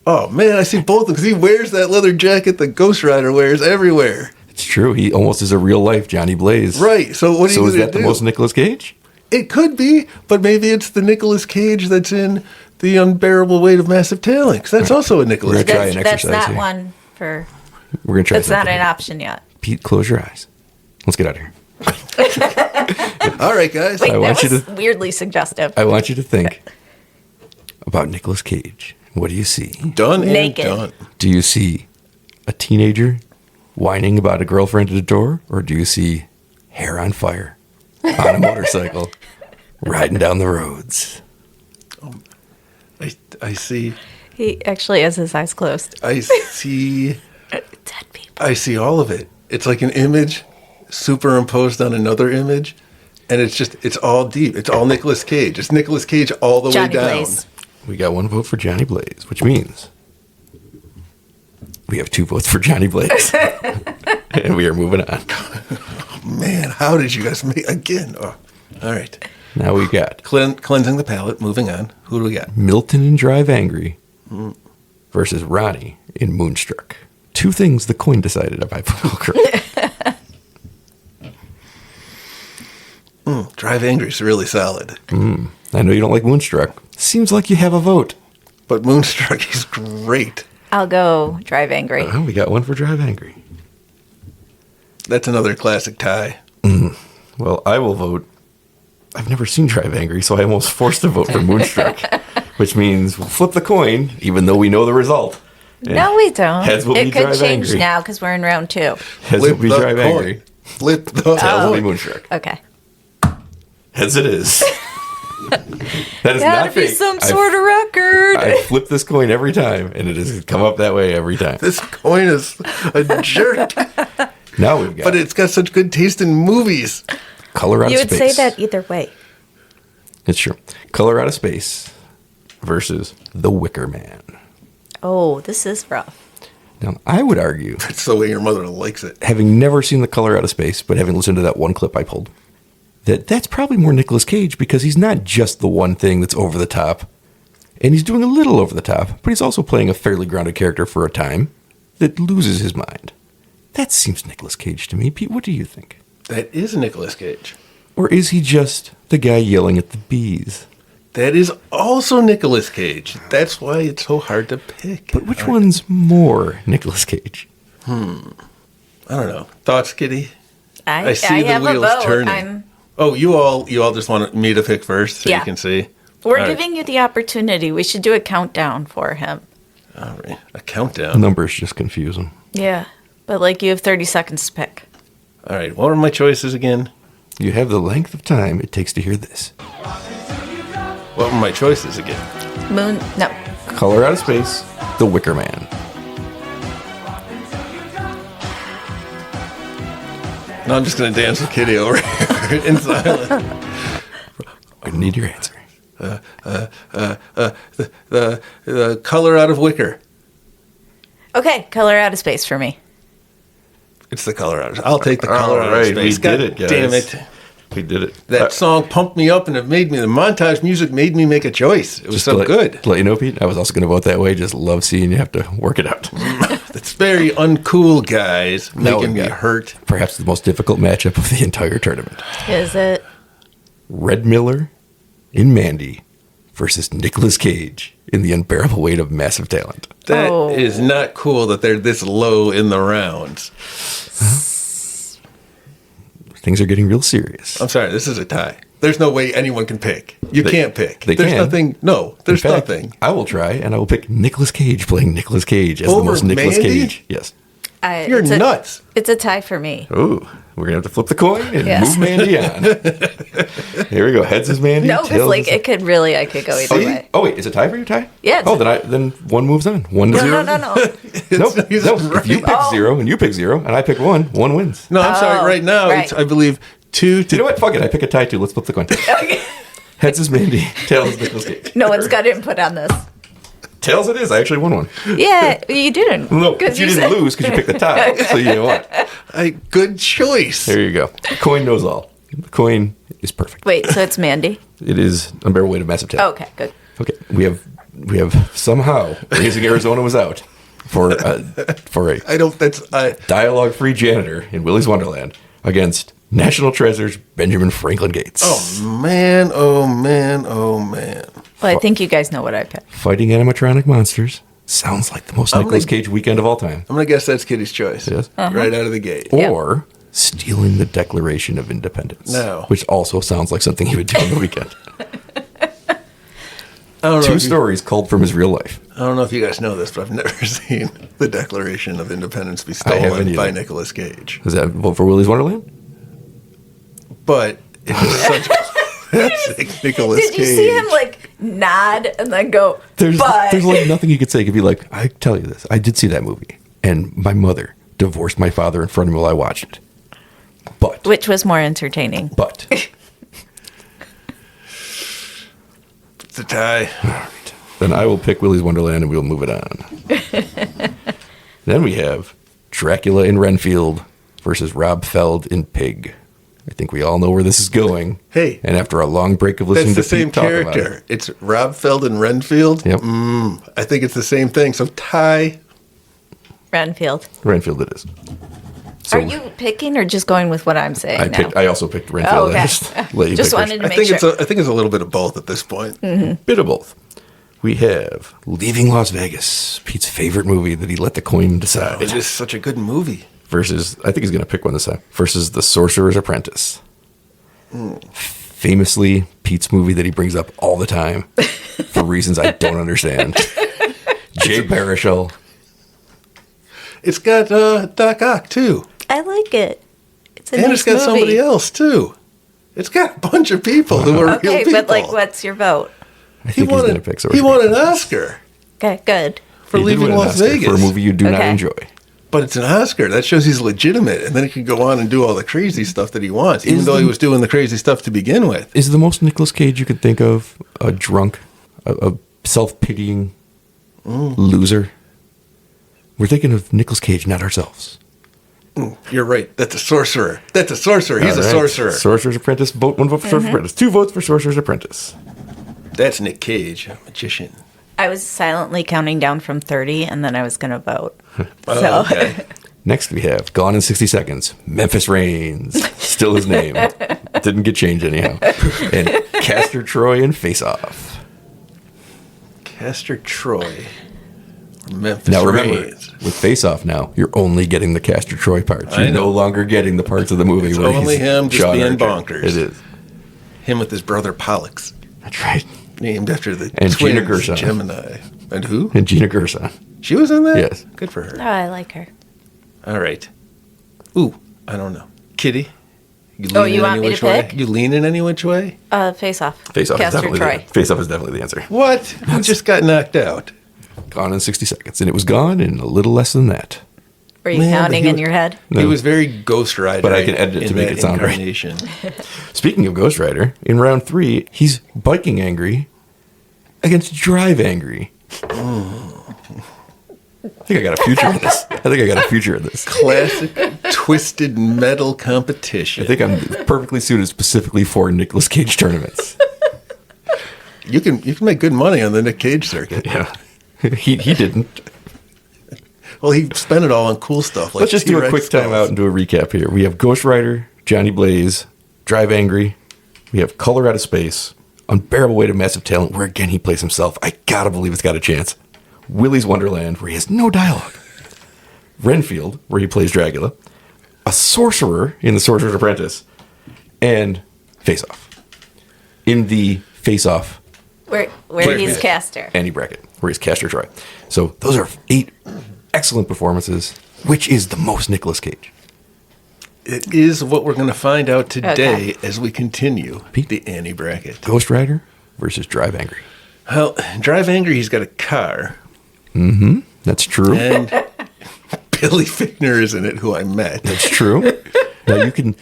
Oh, man, I see both because he wears that leather jacket that Ghost Rider wears everywhere. It's true. He almost is a real life Johnny Blaze. Right. So what are you So going is to that do? the most Nicolas Cage? It could be, but maybe it's the Nicolas Cage that's in The Unbearable Weight of Massive Talent, 'cause that's also a Nicolas We're Cage. gonna try an That's exercise not here. one for... We're going to try That's not something. an option yet. Pete, close your eyes. Let's get out of here. All right, guys. Wait, I that want you was to- weirdly suggestive. I want you to think about Nicolas Cage. What do you see? Done and Naked. done. Do you see a teenager whining about a girlfriend at a door? Or do you see hair on fire on a motorcycle riding down the roads? I see. He actually has his eyes closed. I see. Dead people. I see all of it. It's like an image superimposed on another image, And it's all deep. It's all Nicolas Cage. It's Nicolas Cage all the Johnny way down. Blaze. We got 1 vote for Johnny Blaze, which means we have 2 votes for Johnny Blaze. And we are moving on. Man, how did you guys make again? Oh, all right. Now we got Cleansing the palate. Moving on. Who do we got? Milton in Drive Angry versus Ronnie in Moonstruck. 2 things the coin decided if I put Drive Angry is really solid. I know you don't like Moonstruck. Seems like you have a vote. But Moonstruck is great. I'll go Drive Angry. Oh, we got 1 for Drive Angry. That's another classic tie. Well, I will vote. I've never seen Drive Angry, so I almost forced to vote for Moonstruck, which means we'll flip the coin, even though we know the result. And No, we don't. Heads will It be could Drive change Angry. now because we're in round 2. Heads Flip will be the Drive coin. Angry. Flip the Tails will be coin. Moonstruck. Okay. Heads it is. That is Gotta not be fake. some sort of record. I flip this coin every time, and it has come up that way every time. This coin is a jerk. Now we've got But it's got such good taste in movies. Color Out You of would Space. say that either way. It's true. Color Out of Space versus The Wicker Man. Oh, this is rough. Now, I would argue, It's the way your mother likes it. having never seen The Color Out of Space, but having listened to that one clip I pulled, that's probably more Nicolas Cage because he's not just the one thing that's over the top. And he's doing a little over the top, but he's also playing a fairly grounded character for a time that loses his mind. That seems Nicolas Cage to me. Pete, what do you think? That is Nicolas Cage. Or is he just the guy yelling at the bees? That is also Nicolas Cage. That's why it's so hard to pick. But which one's more Nicolas Cage? I don't know. Thoughts, Kitty? I see the have wheels a vote. turning. Oh, you all just want me to pick first so Yeah. you can see? We're All right. giving you the opportunity. We should do a countdown for him. All right. A countdown. Numbers just confuse him. Yeah. But you have 30 seconds to pick. All right. What are my choices again? You have the length of time it takes to hear this. What were my choices again? No. Color Out of Space, The Wicker Man. No, I'm just going to dance with Kitty over here in silence. I need your answer. The color out of Wicker. Okay, Color Out of Space for me. It's the color out. I'll take the color out of space. We did God it, guys. damn it. We did it. That song pumped me up and it made me, the montage music made me make a choice. It was Just so to good. To let you know, Pete, I was also going to vote that way. Just love seeing you have to work it out. It's very uncool, guys, Now making we me got hurt. Perhaps the most difficult matchup of the entire tournament. Is it? Red Miller in Mandy versus Nicolas Cage in The Unbearable Weight of Massive Talent. That is not cool that they're this low in the rounds. Things are getting real serious. I'm sorry, this is a tie. There's no way anyone can pick. You can't pick. They There's can. nothing. No, there's In fact, nothing. I will try, and I will pick Nicolas Cage playing Nicolas Cage as the Over most Nicolas Mandy? Cage. Yes. You're it's nuts. It's a tie for me. Ooh, we're gonna have to flip the coin and Yes. move Mandy on. Here we go. Heads is Mandy. No, because tails is- it could really, I could go either See? way. Oh wait, is it tie for you? Tie? Yeah, it's- Oh, then one moves on. 1-0. No. Nope. He's No. right. If you pick 0 and you pick 0 and I pick 1, 1 wins. No, I'm sorry. Right now, right. it's, I believe 2 to You know what? Fuck it. I pick a tie too. Let's flip the coin. Heads is Mandy. Tails is Nicolas Cage. No one's got input on this. Tails it is. I actually won one. Yeah, you didn't. No, but you didn't lose because you picked the tie. So you know what? Good choice. There you go. The coin knows all. The coin is perfect. Wait, so it's Mandy? It is Unbearable Weight of Massive Talent. Okay, good. Okay, we have somehow Raising Arizona was out for a I don't. That's dialogue-free janitor in Willy's Wonderland against National Treasure's Benjamin Franklin Gates. Oh man! Oh man! Oh man! Well, I think you guys know what I picked. Fighting animatronic monsters sounds like the most Nicolas Cage weekend of all time. I'm gonna guess that's Kitty's choice. Yes. Right out of the gate. Or stealing the Declaration of Independence. No. Which also sounds like something he would do on the weekend. I don't know Two if you- stories culled from his real life. I don't know if you guys know this, but I've never seen the Declaration of Independence be I haven't stolen either. by Nicolas Cage. Is that vote for Willy's Wonderland? But it was such classic Nicolas Cage. Did you see him nod and then go, There's but like nothing you could say. It could be like, I tell you this, I did see that movie, and my mother divorced my father in front of me while I watched it. But which was more entertaining? but It's a tie. All right. Then I will pick Willy's Wonderland and we'll move it on. Then we have Dracula in Renfield versus Rob Feld in Pig. I think we all know where this is going. Hey. And after a long break of listening That's the to same Pete talk about character. it, It's Rob Feld and Renfield. Yep. I think it's the same thing. So tie. Renfield. Renfield it is. So Are you picking or just going with what I'm saying? I also picked Renfield. Oh, okay. I just let you Just pick wanted to I make think sure. I think it's a little bit of both at this point. Bit of both. We have Leaving Las Vegas, Pete's favorite movie that he let the coin decide. It is such a good movie. Versus, I think he's going to pick one this time, versus The Sorcerer's Apprentice. Famously, Pete's movie that he brings up all the time for reasons I don't understand. Jay Baruchel. It's got Doc Ock, too. I like it. It's a And nice it's got movie. somebody else, too. It's got a bunch of people who are real Okay, people. but like, what's your vote? I think he's going to pick He won an Oscar Okay, good. for He did Leaving win an Las Oscar Vegas. for a movie you do not Okay. enjoy. But it's an Oscar. That shows he's legitimate. And then he can go on and do all the crazy stuff that he wants, even Is though he the- was doing the crazy stuff to begin with. Is the most Nicolas Cage you could think of a drunk, a self-pitying loser? We're thinking of Nicolas Cage, not ourselves. You're right. That's a sorcerer. That's a sorcerer. He's All a right. sorcerer. Sorcerer's Apprentice. One vote for Sorcerer's Apprentice. 2 votes for Sorcerer's Apprentice. That's Nick Cage, a magician. I was silently counting down from 30, and then I was going to vote. Oh, okay. Next we have Gone in 60 Seconds. Memphis Reigns. Still his name. Didn't get changed anyhow. And Castor Troy in Face Off. Castor Troy. Memphis Now remember, Reigns. with Face Off now, you're only getting the Castor Troy parts. I You're no know. longer getting the parts of the movie It's where only he's him just Sean being Archer. bonkers. It is. Him with his brother Pollux, That's right. named after the And twins, Gina Gershon. Gemini. And who? And Gina Gershon. She was in that? Yes. Good for her. Oh, I like her. All right. Ooh, I don't know. Kitty? You Oh, lean you in want any me to which way? pick? You lean in any which way? Face Off. Face Off is Castor definitely Troy. Face Off is definitely the answer. What? Who just got knocked out? Gone in 60 Seconds. And it was gone in a little less than that. Were you Man, but counting he in was- your head? No. He was very Ghost Rider. But I can edit it in to make that it sound right. incarnation. Speaking of Ghost Rider, in round 3, he's biking angry against drive angry. I think I got a future in this. Classic twisted metal competition. I think I'm perfectly suited specifically for Nicolas Cage tournaments. You can make good money on the Nick Cage circuit. Yeah. He didn't. Well, he spent it all on cool stuff. Like Let's just do a T-Rex quick stuff. timeout and do a recap here. We have Ghost Rider, Johnny Blaze, Drive Angry. We have Color Out of Space, Unbearable Weight of Massive Talent, where again he plays himself. I gotta believe it's got a chance. Willy's Wonderland, where he has no dialogue. Renfield, where he plays Dracula. A Sorcerer in The Sorcerer's Apprentice. And Face Off. In the Face Off, Where he's Castor. Annie Brackett, where he's Castor Troy. So those are 8 excellent performances. Which is the most Nicolas Cage? It is what we're going to find out today Okay. as we continue Pete? the Annie Brackett. Ghost Rider versus Drive Angry. Well, Drive Angry, he's got a car, That's true. and Billy Fichtner is in it, who I met. That's true.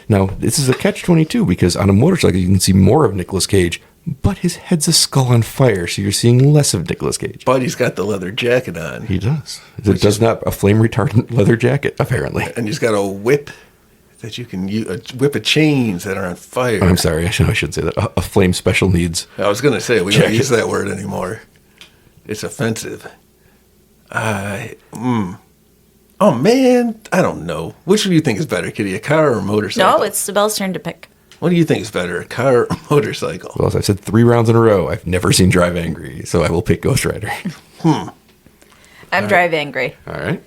Now this is a catch-22 because on a motorcycle you can see more of Nicolas Cage, but his head's a skull on fire, so you're seeing less of Nicolas Cage. But he's got the leather jacket on, He does. It does not a flame retardant leather jacket, apparently. and he's got a whip that you can use, a whip of chains that are on fire. I'm sorry, I shouldn't say that. A flame special needs. I was going to say, we don't Jacket. use that word anymore. It's offensive. Oh, man, I don't know. Which do you think is better, Kitty, a car or a motorcycle? No, it's Sibel's turn to pick. What do you think is better, a car or a motorcycle? Well, as I've said 3 rounds in a row, I've never seen Drive Angry, so I will pick Ghost Rider. I'm Drive Angry. All right.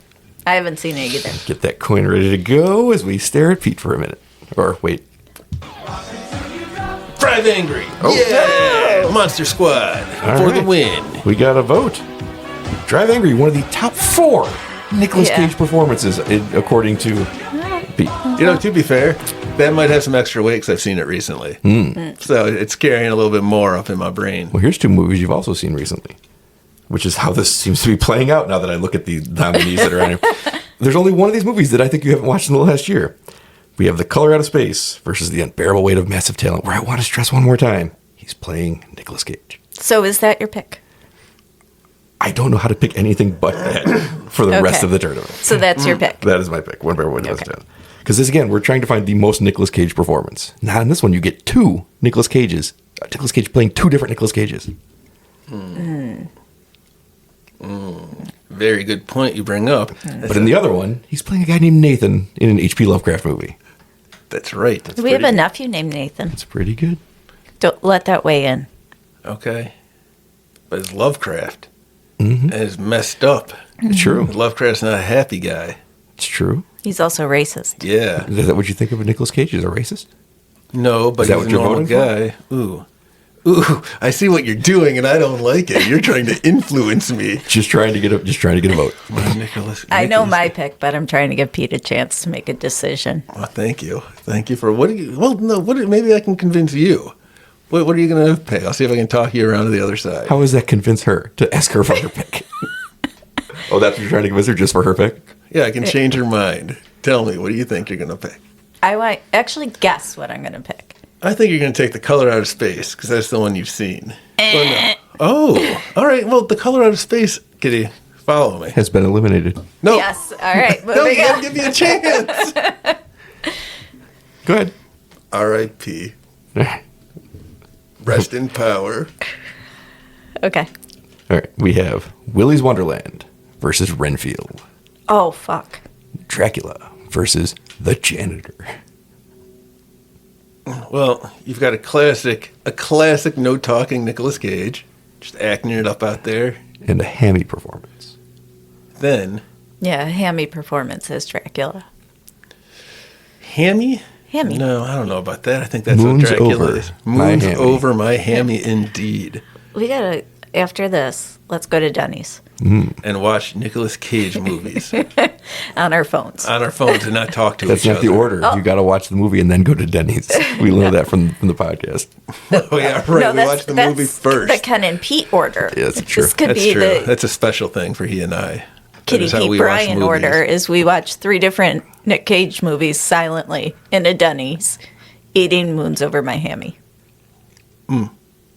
I haven't seen it either. Get that coin ready to go as we stare at Pete for a minute. Or wait. Drive Angry. Oh. Yeah! Monster Squad All for the right. win. We got a vote. Drive Angry, one of the top 4 Nicolas Yeah. Cage performances, according to Pete. You know, to be fair, that might have some extra weight because I've seen it recently. So it's carrying a little bit more up in my brain. Well, here's 2 movies you've also seen recently, which is how this seems to be playing out now that I look at the nominees that are on here. There's only one of these movies that I think you haven't watched in the last year. We have The Color Out of Space versus The Unbearable Weight of Massive Talent, where I want to stress one more time, he's playing Nicolas Cage. So is that your pick? I don't know how to pick anything but that for the rest of the tournament. So that's your pick. That is my pick. One by one does down. Because again, we're trying to find the most Nicolas Cage performance. Now in this one, you get two Nicolas Cages. Nicolas Cage playing two different Nicolas Cages. Very good point you bring up. But in the other one, he's playing a guy named Nathan in an H.P. Lovecraft movie. That's right. That's We have a nephew named Nathan. It's pretty good. Don't let that weigh in. Okay. But it's Lovecraft. And it's messed up. It's true. Lovecraft's not a happy guy. It's true. He's also racist. Yeah. Is that what you think of Nicolas Cage as a racist? No, but Is that he's what a you're normal voting guy. Ooh, I see what you're doing, and I don't like it. You're trying to influence me. Just trying to get a vote. I know my pick, but I'm trying to give Pete a chance to make a decision. Well, thank you for what do you? Well, no, maybe I can convince you. What are you going to pick? I'll see if I can talk you around to the other side. How does that convince her to ask her for her pick? Oh, that's what you're trying to convince her just for her pick? Yeah, I can change her mind. Tell me, what do you think you're going to pick? I might actually guess what I'm going to pick. I think you're going to take The Color Out of Space because that's the one you've seen. Well, no. Oh, all right. Well, The Color Out of Space, Kitty, follow me. Has been eliminated. No. Yes. All right. No, you got to give me a chance. Go ahead. R.I.P. Rest in power. Okay. All right. We have Willy's Wonderland versus Renfield. Oh, fuck. Dracula versus the janitor. Well, you've got a classic no talking Nicolas Cage, just acting it up out there. And a hammy performance. Then Yeah, a hammy performance as Dracula. Hammy? Hammy. No, I don't know about that. I think that's Moon's what Dracula over is. my Moon's hammy. over my hammy indeed. We gotta, after this, let's go to Denny's And watch Nicolas Cage movies on our phones. on our phones and not talk to That's each not other. the order. Oh. You got to watch the movie and then go to Denny's. We learned that from the podcast. Oh, yeah, right. We watch the movie that's first. the Ken and Pete order. Yeah, that's true. This could That's be true. the That's a special thing for he and I. That Kitty is how Pete we watch Bryan movies. order is we watch 3 different Nick Cage movies silently in a Denny's, eating Moons Over My Hammy.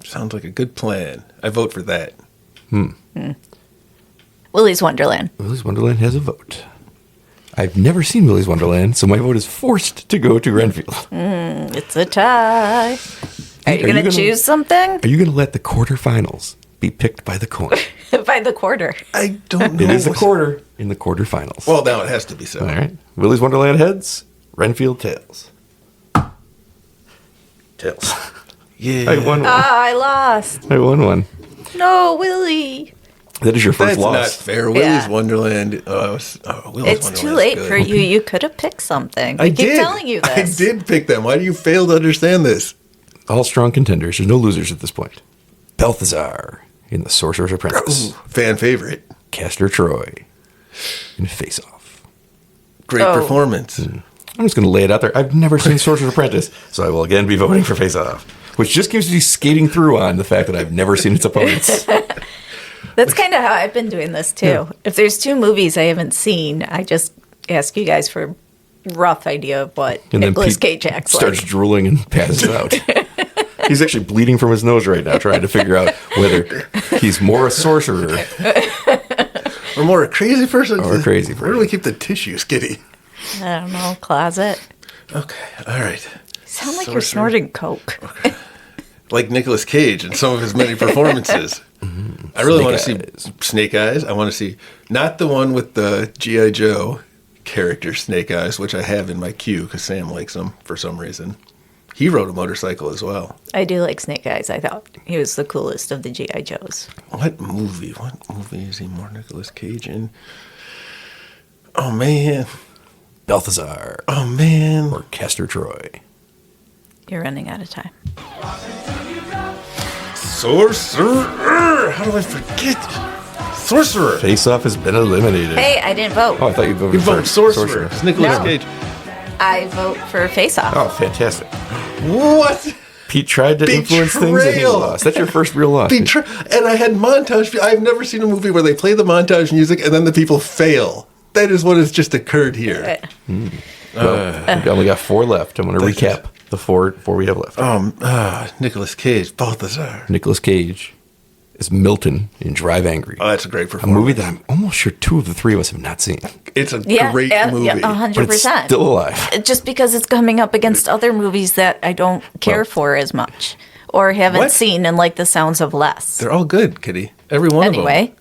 Sounds like a good plan. I vote for that. Willy's Wonderland. Willy's Wonderland has a vote. I've never seen Willy's Wonderland, so my vote is forced to go to Renfield. It's a tie. Are you going to choose something? Are you going to let the quarterfinals be picked by the coin? By the quarter. I don't know. It is the quarter in the quarterfinals. Well, now it has to be so. All right. Willy's Wonderland heads, Renfield tails. Tails. Yeah. I won one. I lost. I won one. No, Willy. That is your first That's loss. not fair. Yeah. Willy's Wonderland. Willy's It's too late for you. You could have picked something. I keep telling you this. I did pick them. Why do you fail to understand this? All strong contenders. There's no losers at this point. Balthazar in The Sorcerer's Apprentice. Ooh, fan favorite. Castor Troy in Face Off. Great Oh. performance. I'm just going to lay it out there. I've never seen Sorcerer's Apprentice, so I will again be voting for Face Off, which just gives me skating through on the fact that I've never seen its opponents. That's kind of how I've been doing this too. Yeah. If there's 2 movies I haven't seen, I just ask you guys for a rough idea of what And then Nicolas Pete Cage acts starts like. drooling and passes out. He's actually bleeding from his nose right now, trying to figure out whether he's more a sorcerer. Or more a crazy person? Or a crazy Where do person. we keep the tissues, Kitty? I don't know, closet. Okay, all right. Sound like you're Sorcerer. snorting coke. Like Nicolas Cage in some of his many performances. I really want to see Eyes. Snake Eyes. I want to see, not the one with the G.I. Joe character Snake Eyes, which I have in my queue because Sam likes him for some reason. He rode a motorcycle as well. I do like Snake Eyes. I thought he was the coolest of the G.I. Joes. What movie is he more Nicolas Cage in? Oh, man. Balthazar Oh, man. or Castor Troy. You're running out of time. Sorcerer. How do I forget? Sorcerer. Face Off has been eliminated. Hey, I didn't vote. Oh, I thought you voted You for vote Sorcerer. It's Nicolas No. Cage. I vote for Face Off. Oh, fantastic. What? Pete tried to influence things and he Betrayal. lost. That's your first real loss. And I had montage. I've never seen a movie where they play the montage music and then the people fail. That is what has just occurred here. Well, we only got 4 left. I'm going to recap the four we have left. Nicolas Cage, Balthazar. Nicolas Cage as Milton in Drive Angry. Oh, that's a great A performance. movie that I'm almost sure two of the three of us have not seen. It's a Yeah, great movie. Yeah, But it's 100%. still alive. Just because it's coming up against other movies that I don't care for as much or haven't What? seen and like the sounds of less. They're all good, Kitty. Every one Anyway,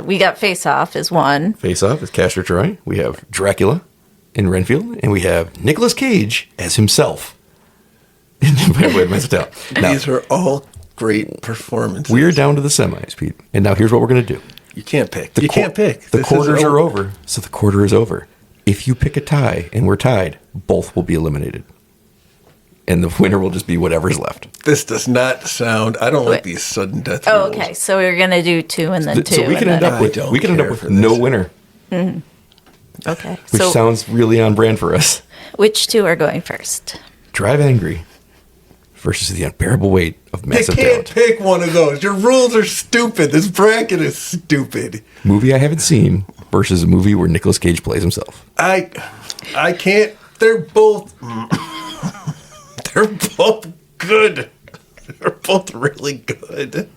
we got Face Off as one. Face Off is Castor Troy. We have Dracula in Renfield, and we have Nicolas Cage as himself in Wait, Hotel. of them. Now, These are all great performances. we're down to the semis, Pete. And now here's what we're going to do. You can't pick. The You quar- can't pick. The This is quarters are over, so the quarter is over. If you pick a tie and we're tied, both will be eliminated. And the winner will just be whatever's left. This does not sound. I don't like these sudden death rules. Oh, okay. So we're going to do 2 and then 2. So we can end and up with I don't we can end up care with for no this. winner, then, okay. which So sounds really on brand for us. which 2 are going first? Drive Angry versus the unbearable weight of You massive can't talent. pick one of those. Your rules are stupid. This bracket is stupid. Movie I haven't seen versus a movie where Nicolas Cage plays himself. I can't. They're both. They're both good. They're both really good.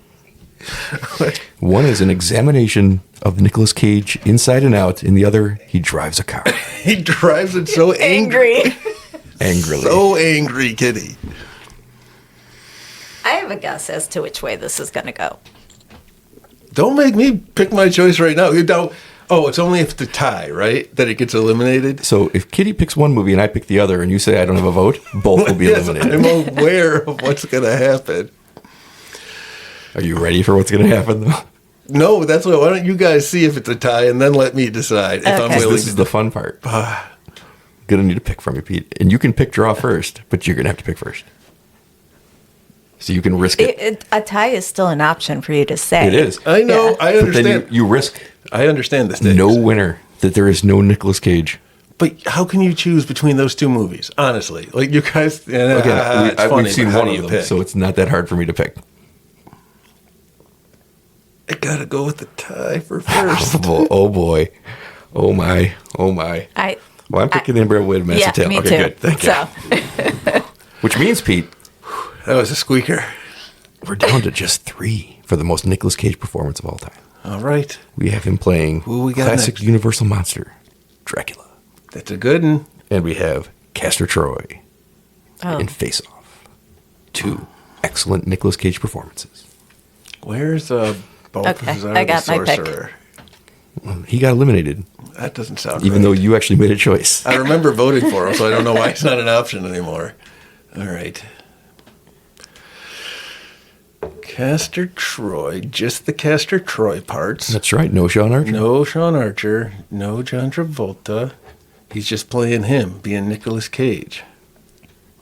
One is an examination of Nicolas Cage inside and out, and the other, he drives a car He drives it so angry. angrily. So angry, Kitty. I have a guess as to which way this is going to go. Don't make me pick my choice right now. You don't. Oh, it's only if the tie, right? That it gets eliminated. So if Kitty picks one movie and I pick the other, and you say I don't have a vote, both will be Yes, eliminated. I'm aware of what's going to happen. Are you ready for what's going to happen, though? No, that's why. Why don't you guys see if it's a tie and then let me decide if I'm Okay. willing This to is the fun part. Gonna need to pick from you, Pete. And you can pick draw first, but you're gonna have to pick first. So you can risk it. A tie is still an option for you to say. It is. I know. Yeah. I But understand. then you risk I understand this. no winner, that there is no Nicolas Cage. But how can you choose between those two movies? Honestly, like you guys. Again, it's funny, we've seen but how one do of you them, pick? so it's not that hard for me to pick. I gotta go with the tie for first. Oh boy. Oh my. Oh my. Well, I'm picking the Umbrella Way to Massive Yeah, Tail. me Okay, too. good. Thank you. So, Which means, Pete, That was a squeaker. we're down to just 3 for the most Nicolas Cage performance of all time. All right, We have him playing Who we got classic next? Universal monster, Dracula. that's a good one. And we have Castor Troy oh, in Face Off. 2 excellent Nicolas Cage performances. Where's Balthazar I got the my pick. Sorcerer? He got eliminated, That doesn't sound even right. though you actually made a choice. I remember voting for him, so I don't know why it's not an option anymore. All right. Castor Troy, just the Castor Troy parts. That's right. No Sean Archer. No Sean Archer, no John Travolta. He's just playing him, being Nicolas Cage.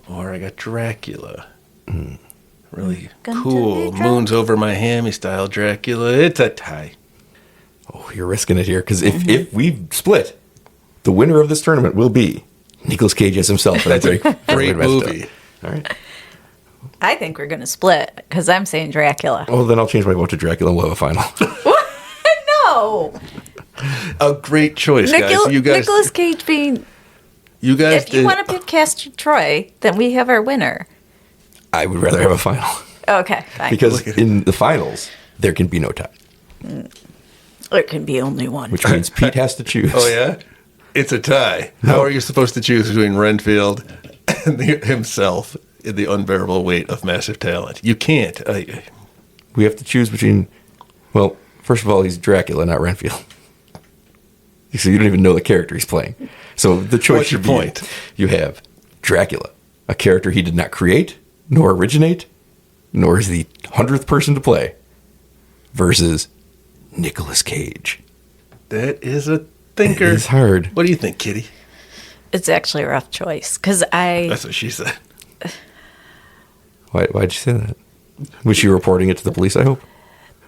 Or I got Dracula. Really Going to cool. be drunk. Moons over my hammy style Dracula. It's a tie. Oh, you're risking it here because if we split, the winner of this tournament will be Nicolas Cage as himself. And That's a great movie. All right. I think we're going to split because I'm saying Dracula. Well, then I'll change my vote to Dracula and we'll have a final. No. A great choice, guys. You guys, Nicolas Cage being. you guys If you did. want to pick Castor Troy, then we have our winner. I would rather have a final Okay, fine. because in the finals there can be no tie, There can be only one. which means Pete has to choose. Oh yeah, it's a tie. How are you supposed to choose between Renfield and himself in the unbearable weight of massive talent? You can't. We have to choose between. Well, first of all, he's Dracula, not Renfield. So you don't even know the character he's playing. So the choice What's your should be point? You have Dracula, a character he did not create, nor originate, nor is the 100th person to play, versus Nicolas Cage. That is a thinker. It's hard. What do you think, Kitty? It's actually a rough choice because I. That's what she said. Why'd you say that? Was she reporting it to the police, I hope?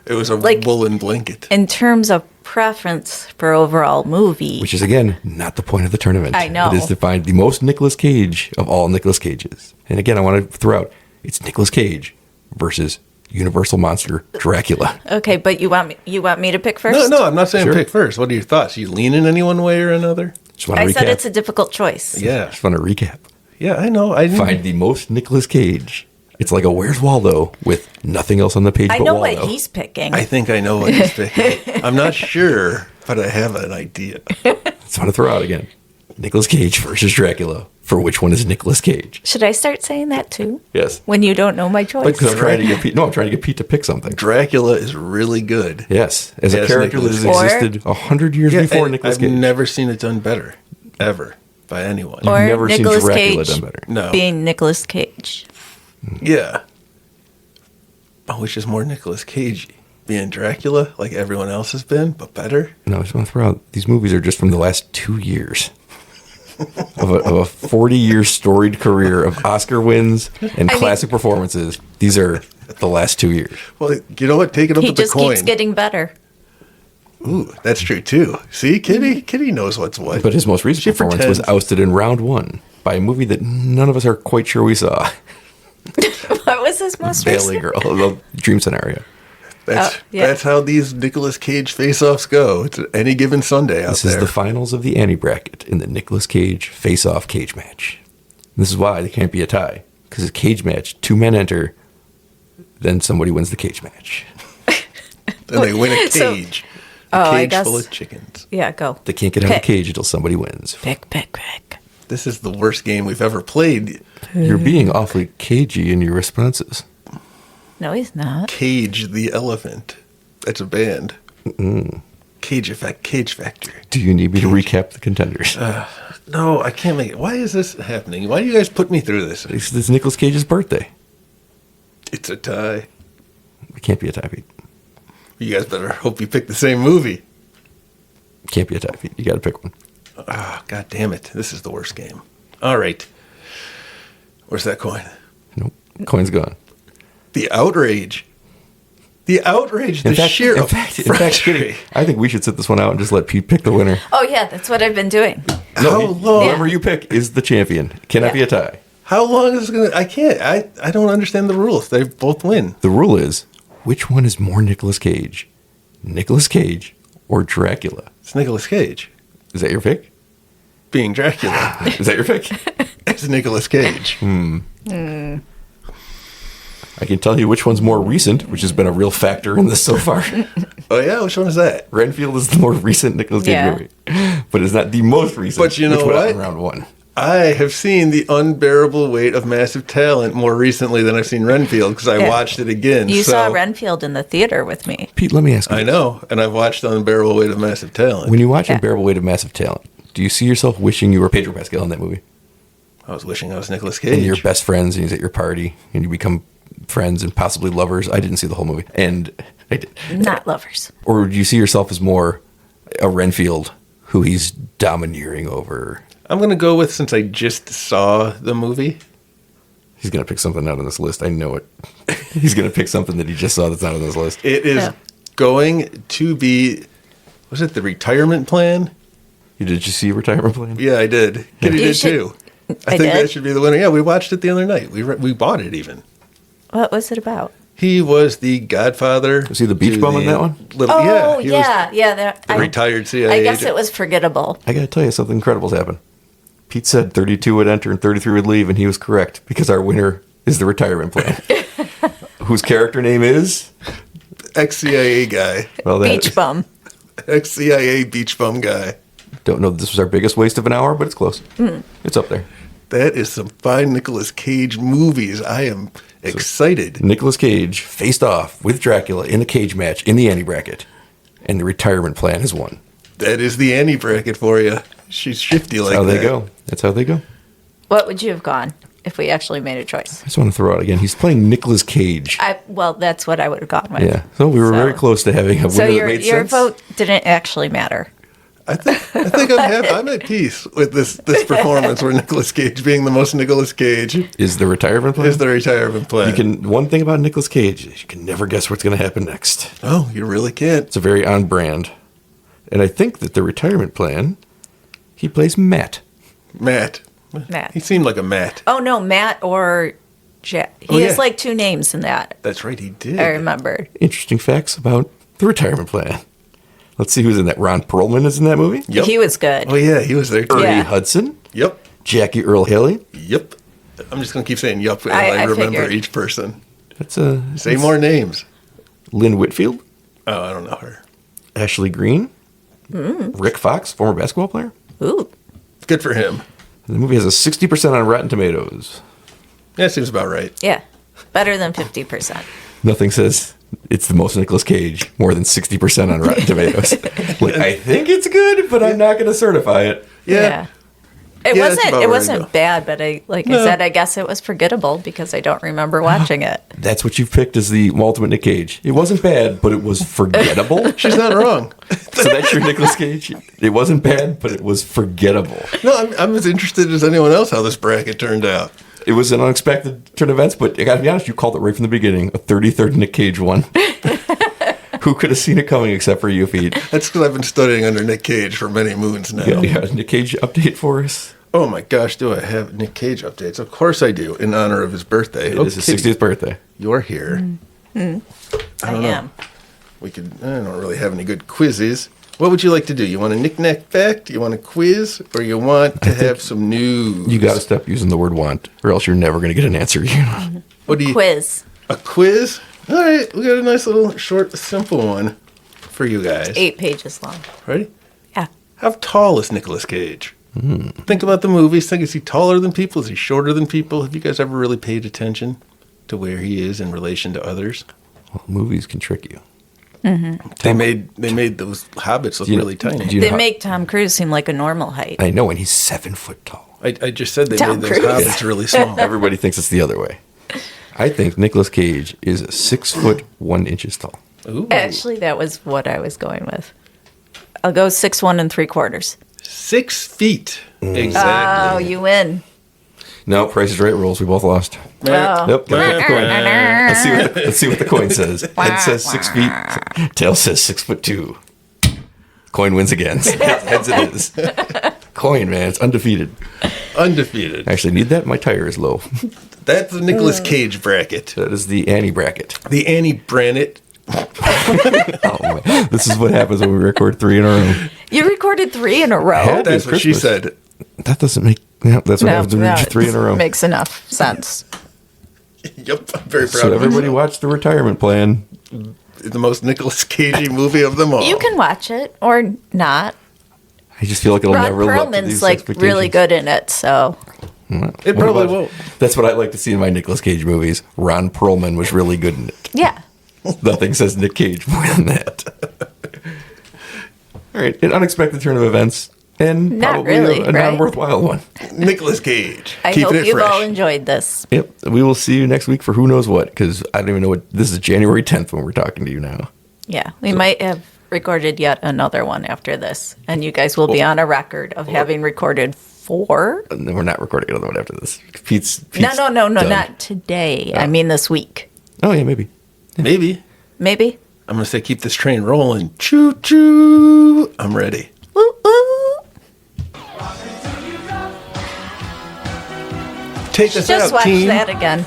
It was a Like- woolen blanket. In terms of preference for overall movie, Which is, again, not the point of the tournament. I know. It is to find the most Nicolas Cage of all Nicolas Cages. And again, I want to throw out, it's Nicolas Cage versus Universal Monster Dracula. okay, but you want me to pick first? No, I'm not saying Sure. pick first. What are your thoughts? You leaning any one way or another? Just want to I recap. said it's a difficult choice. Yeah. Just want to recap. Yeah, I know. I didn't. Find the most Nicolas Cage It's like a Where's Waldo with nothing else on the page I but know Waldo. what he's picking. I think I know what he's picking. I'm not sure, but I have an idea. Just want to throw out again. Nicolas Cage versus Dracula. For which one is Nicolas Cage? Should I start saying that too? Yes. When you don't know my choice. Because I'm trying to get Pete. No, I'm trying to get Pete to pick something. Dracula is really good. Yes, as a character that has Nicolas Cage. existed 100 years before Nicolas I've Cage. never seen it done better, ever, by anyone. Or You've never Nicolas seen Dracula Cage done better. No. being Nicolas Cage. Yeah. I wish it's more Nicolas Cagey. Being Dracula, like everyone else has been, but better. No, I just want to throw out, these movies are just from the last 2 years. of a 40-year storied career of Oscar wins and classic performances. These are the last 2 years. Well, you know what? Take it up He with the just coin. keeps getting better. Ooh, that's true too. See, Kitty? Kitty knows what's what. But his most recent She performance was pretends. ousted in round 1 by a movie that none of us are quite sure we saw. What was his most Bailey recent? Girl, the Dream Scenario. That's how these Nicolas Cage face-offs go. It's any given Sunday out This there. is the finals of the Annie Brackett in the Nicolas Cage face-off cage match. This is why there can't be a tie. Because a cage match, 2 men enter, then somebody wins the cage match. Then they win a So- cage. I Cage guess- full of chickens. Yeah, go. They can't get out of the Pick. cage until somebody wins. Pick. This is the worst game we've ever played. You're being awfully cagey in your responses. No, he's not. Cage the Elephant. That's a band. Cage Effect, Cage Factory. Do you need me to recap the contenders? No, I can't make it. Why is this happening? Why do you guys put me through this? It's Nicolas Cage's birthday. It's a tie. It can't be a tie, Pete. You guys better hope you pick the same movie. Can't be a tie, Pete. You got to pick one. Ah, God damn it. This is the worst game. All right. Where's that coin? Nope. Coin's gone. The outrage. The outrage. The sheer in fact, Kitty, I think we should sit this one out and just let Pete pick the winner. Oh, yeah, that's what I've been doing. How long? Whoever you pick is the champion. Cannot be a tie. How long is it going to... I can't. I don't understand the rules. They both win. The rule is, which one is more Nicolas Cage? Nicolas Cage or Dracula? It's Nicolas Cage. Is that your pick? Being Dracula. Is that your pick? It's Nicolas Cage. I can tell you which one's more recent, which has been a real factor in this so far. Oh, yeah? Which one is that? Renfield is the more recent Nicolas Cage Yeah. movie. But it's not the most recent. But you know which went out what? in round 1. I have seen The Unbearable Weight of Massive Talent more recently than I've seen Renfield because I Yeah. watched it again. You so saw Renfield in the theater with me. Pete, let me ask you. I know. And I've watched The Unbearable Weight of Massive Talent. When you watch Yeah. Unbearable Weight of Massive Talent, do you see yourself wishing you were Pedro Pascal in that movie? I was wishing I was Nicolas And Cage. you're best friends and he's at your party and you become friends and possibly lovers. I didn't see the whole movie. And I did. Not lovers. Or do you see yourself as more a Renfield who he's domineering over? I'm going to go with, since I just saw the movie, He's going to pick something out on this list. I know it. He's going to pick something that he just saw that's not on this list. it is Yeah. going to be, was it The Retirement Plan? Did you see Retirement Plan? Yeah, I did. Kitty You did should- too. I think did? that should be the winner. Yeah, we watched it the other night. We bought it even. What was it about? He was the godfather. Was he the beach to bum in that one? Little, Oh, yeah. He was yeah. That, the retired CIA I guess agent. it was forgettable. I got to tell you, something incredible's happened. Pete said 32 would enter and 33 would leave, and he was correct because our winner is the Retirement Plan. Whose character name is? Ex-CIA guy. Well, Beach bum. Ex-CIA beach bum guy. Don't know that this was our biggest waste of an hour, but it's close. It's up there. That is some fine Nicolas Cage movies. I am excited. Nicolas Cage faced off with Dracula in a cage match in the Annie Brackett, and the Retirement Plan has won. That is the Annie Brackett for you. She's shifty like That's how that. they go. That's how they go. What would you have gone if we actually made a choice? I just want to throw out again. He's playing Nicolas Cage. Well, that's what I would have gone with. Yeah. So we were very close to having a winner So that your made your sense. vote didn't actually matter. I think I'm at peace with this performance where Nicolas Cage being the most Nicolas Cage Is the Retirement Plan? is the Retirement Plan. You can. One thing about Nicolas Cage is you can never guess what's going to happen next. Oh, you really can't. It's a very on brand. And I think that the Retirement Plan, he plays Matt. Matt. Matt. He seemed like a Matt. Oh no, Matt or Jack. He Oh, has yeah. like 2 names in that. That's right, he did. I remembered. Interesting facts about the Retirement Plan. Let's see who's in that. Ron Perlman is in that movie. Yep. He was good. Oh, yeah, he was there too. Ernie Yeah. Hudson. Yep. Jackie Earl Haley. Yep. I'm just going to keep saying yup and I remember figured. each person. Say more names. Lynn Whitfield, Oh, I don't know her. Ashley Green, Rick Fox, former basketball player. Ooh. Good for him. The movie has a 60% on Rotten Tomatoes. That seems about right. Yeah. Better than 50%. Nothing says it's the most Nicolas Cage more than 60% on Rotten Tomatoes. Like, I think it's good, but I'm not going to certify it. Yeah. It Yeah, that's about wasn't. It right, wasn't though. bad, but I said, I guess it was forgettable because I don't remember watching it. That's what you've picked as the ultimate Nick Cage. It wasn't bad, but it was forgettable. She's not wrong. So that's your Nicolas Cage. It wasn't bad, but it was forgettable. No, I'm as interested as anyone else how this bracket turned out. It was an unexpected turn of events, but I got to be honest, you called it right from the beginning. A 33rd Nick Cage one. Who could have seen it coming except for you, Pete? That's because I've been studying under Nick Cage for many moons now. Yeah, Nick Cage update for us. Oh my gosh, do I have Nick Cage updates? Of course I do, in honor of his birthday. It is his 60th birthday. You're here. I don't know. I don't really have any good quizzes. What would you like to do? You want a knick-knack fact? You want a quiz? Or you want to have some news? You got to stop using the word want, or else you're never going to get an answer. What do you? Quiz. A quiz? All right, we got a nice little short, simple one for you guys. 8 pages long. Ready? Yeah. How tall is Nicolas Cage? Think about the movies. Think, is he taller than people? Is he shorter than people? Have you guys ever really paid attention to where he is in relation to others? Well, movies can trick you. They made those hobbits look really tiny. They make Tom Cruise seem like a normal height. I know, and he's 7 foot tall. I just said they Tom made those Cruise. hobbits really small. Everybody thinks it's the other way. I think Nicolas Cage is 6 foot 1 inches tall. Ooh. Actually, that was what I was going with. I'll go 6'1" and 3/4. 6 feet. Oh, Exactly. you win. No, Price is Right rules. We both lost. Oh. Yep. Let's see what the coin says. Head says 6 feet. Tail says 6'2". Coin wins again. Heads it is. Coin, man. It's undefeated. Undefeated. I actually need that. My tire is low. That's the Nicolas Cage bracket. That is the Annie Brackett. The Annie Brackett. Oh, man. This is what happens when we record 3 in a row. You recorded 3 in a row. Yeah. That's what she Christmas. said. That doesn't make... Yeah, that's what happens when we reach 3 in a row. Makes enough sense. Yep, I'm very proud So of everybody myself. watch The Retirement Plan. The most Nicolas Cagey movie of them all. You can watch it or not. I just feel like it'll Ron never live up to Perlman's these like expectations. really good in it, so It probably won't. That's what I like to see in my Nicolas Cage movies. Ron Perlman was really good in it. yeah. Nothing says Nick Cage more than that. All right, an unexpected turn of events, and Not probably really, a right? non-worthwhile one. Nicolas Cage. I Keeping hope it you've fresh. all enjoyed this. Yep, we will see you next week for who knows what, because I don't even know what. This is January 10th when we're talking to you now. Yeah, we might have recorded yet another one after this, and you guys will be on a record of having recorded 4. No, we're not recording another one after this. Pete's No, done. not today. I mean this week. Oh yeah, maybe. Maybe. Maybe. I'm going to say keep this train rolling. Choo choo. I'm ready. Woo woo. Take us Just out, watch team. that again.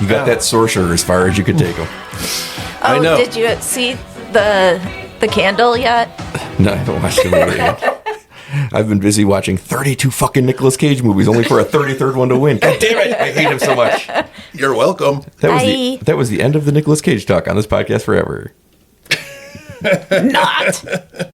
You got that sorcerer as far as you could take him. Oh, I know. did you see the candle yet? No, I haven't watched the movie yet. I've been busy watching 32 fucking Nicolas Cage movies, only for a 33rd one to win. God damn it! I hate him so much. You're welcome. That was the end of the Nicolas Cage talk on this podcast forever. Not.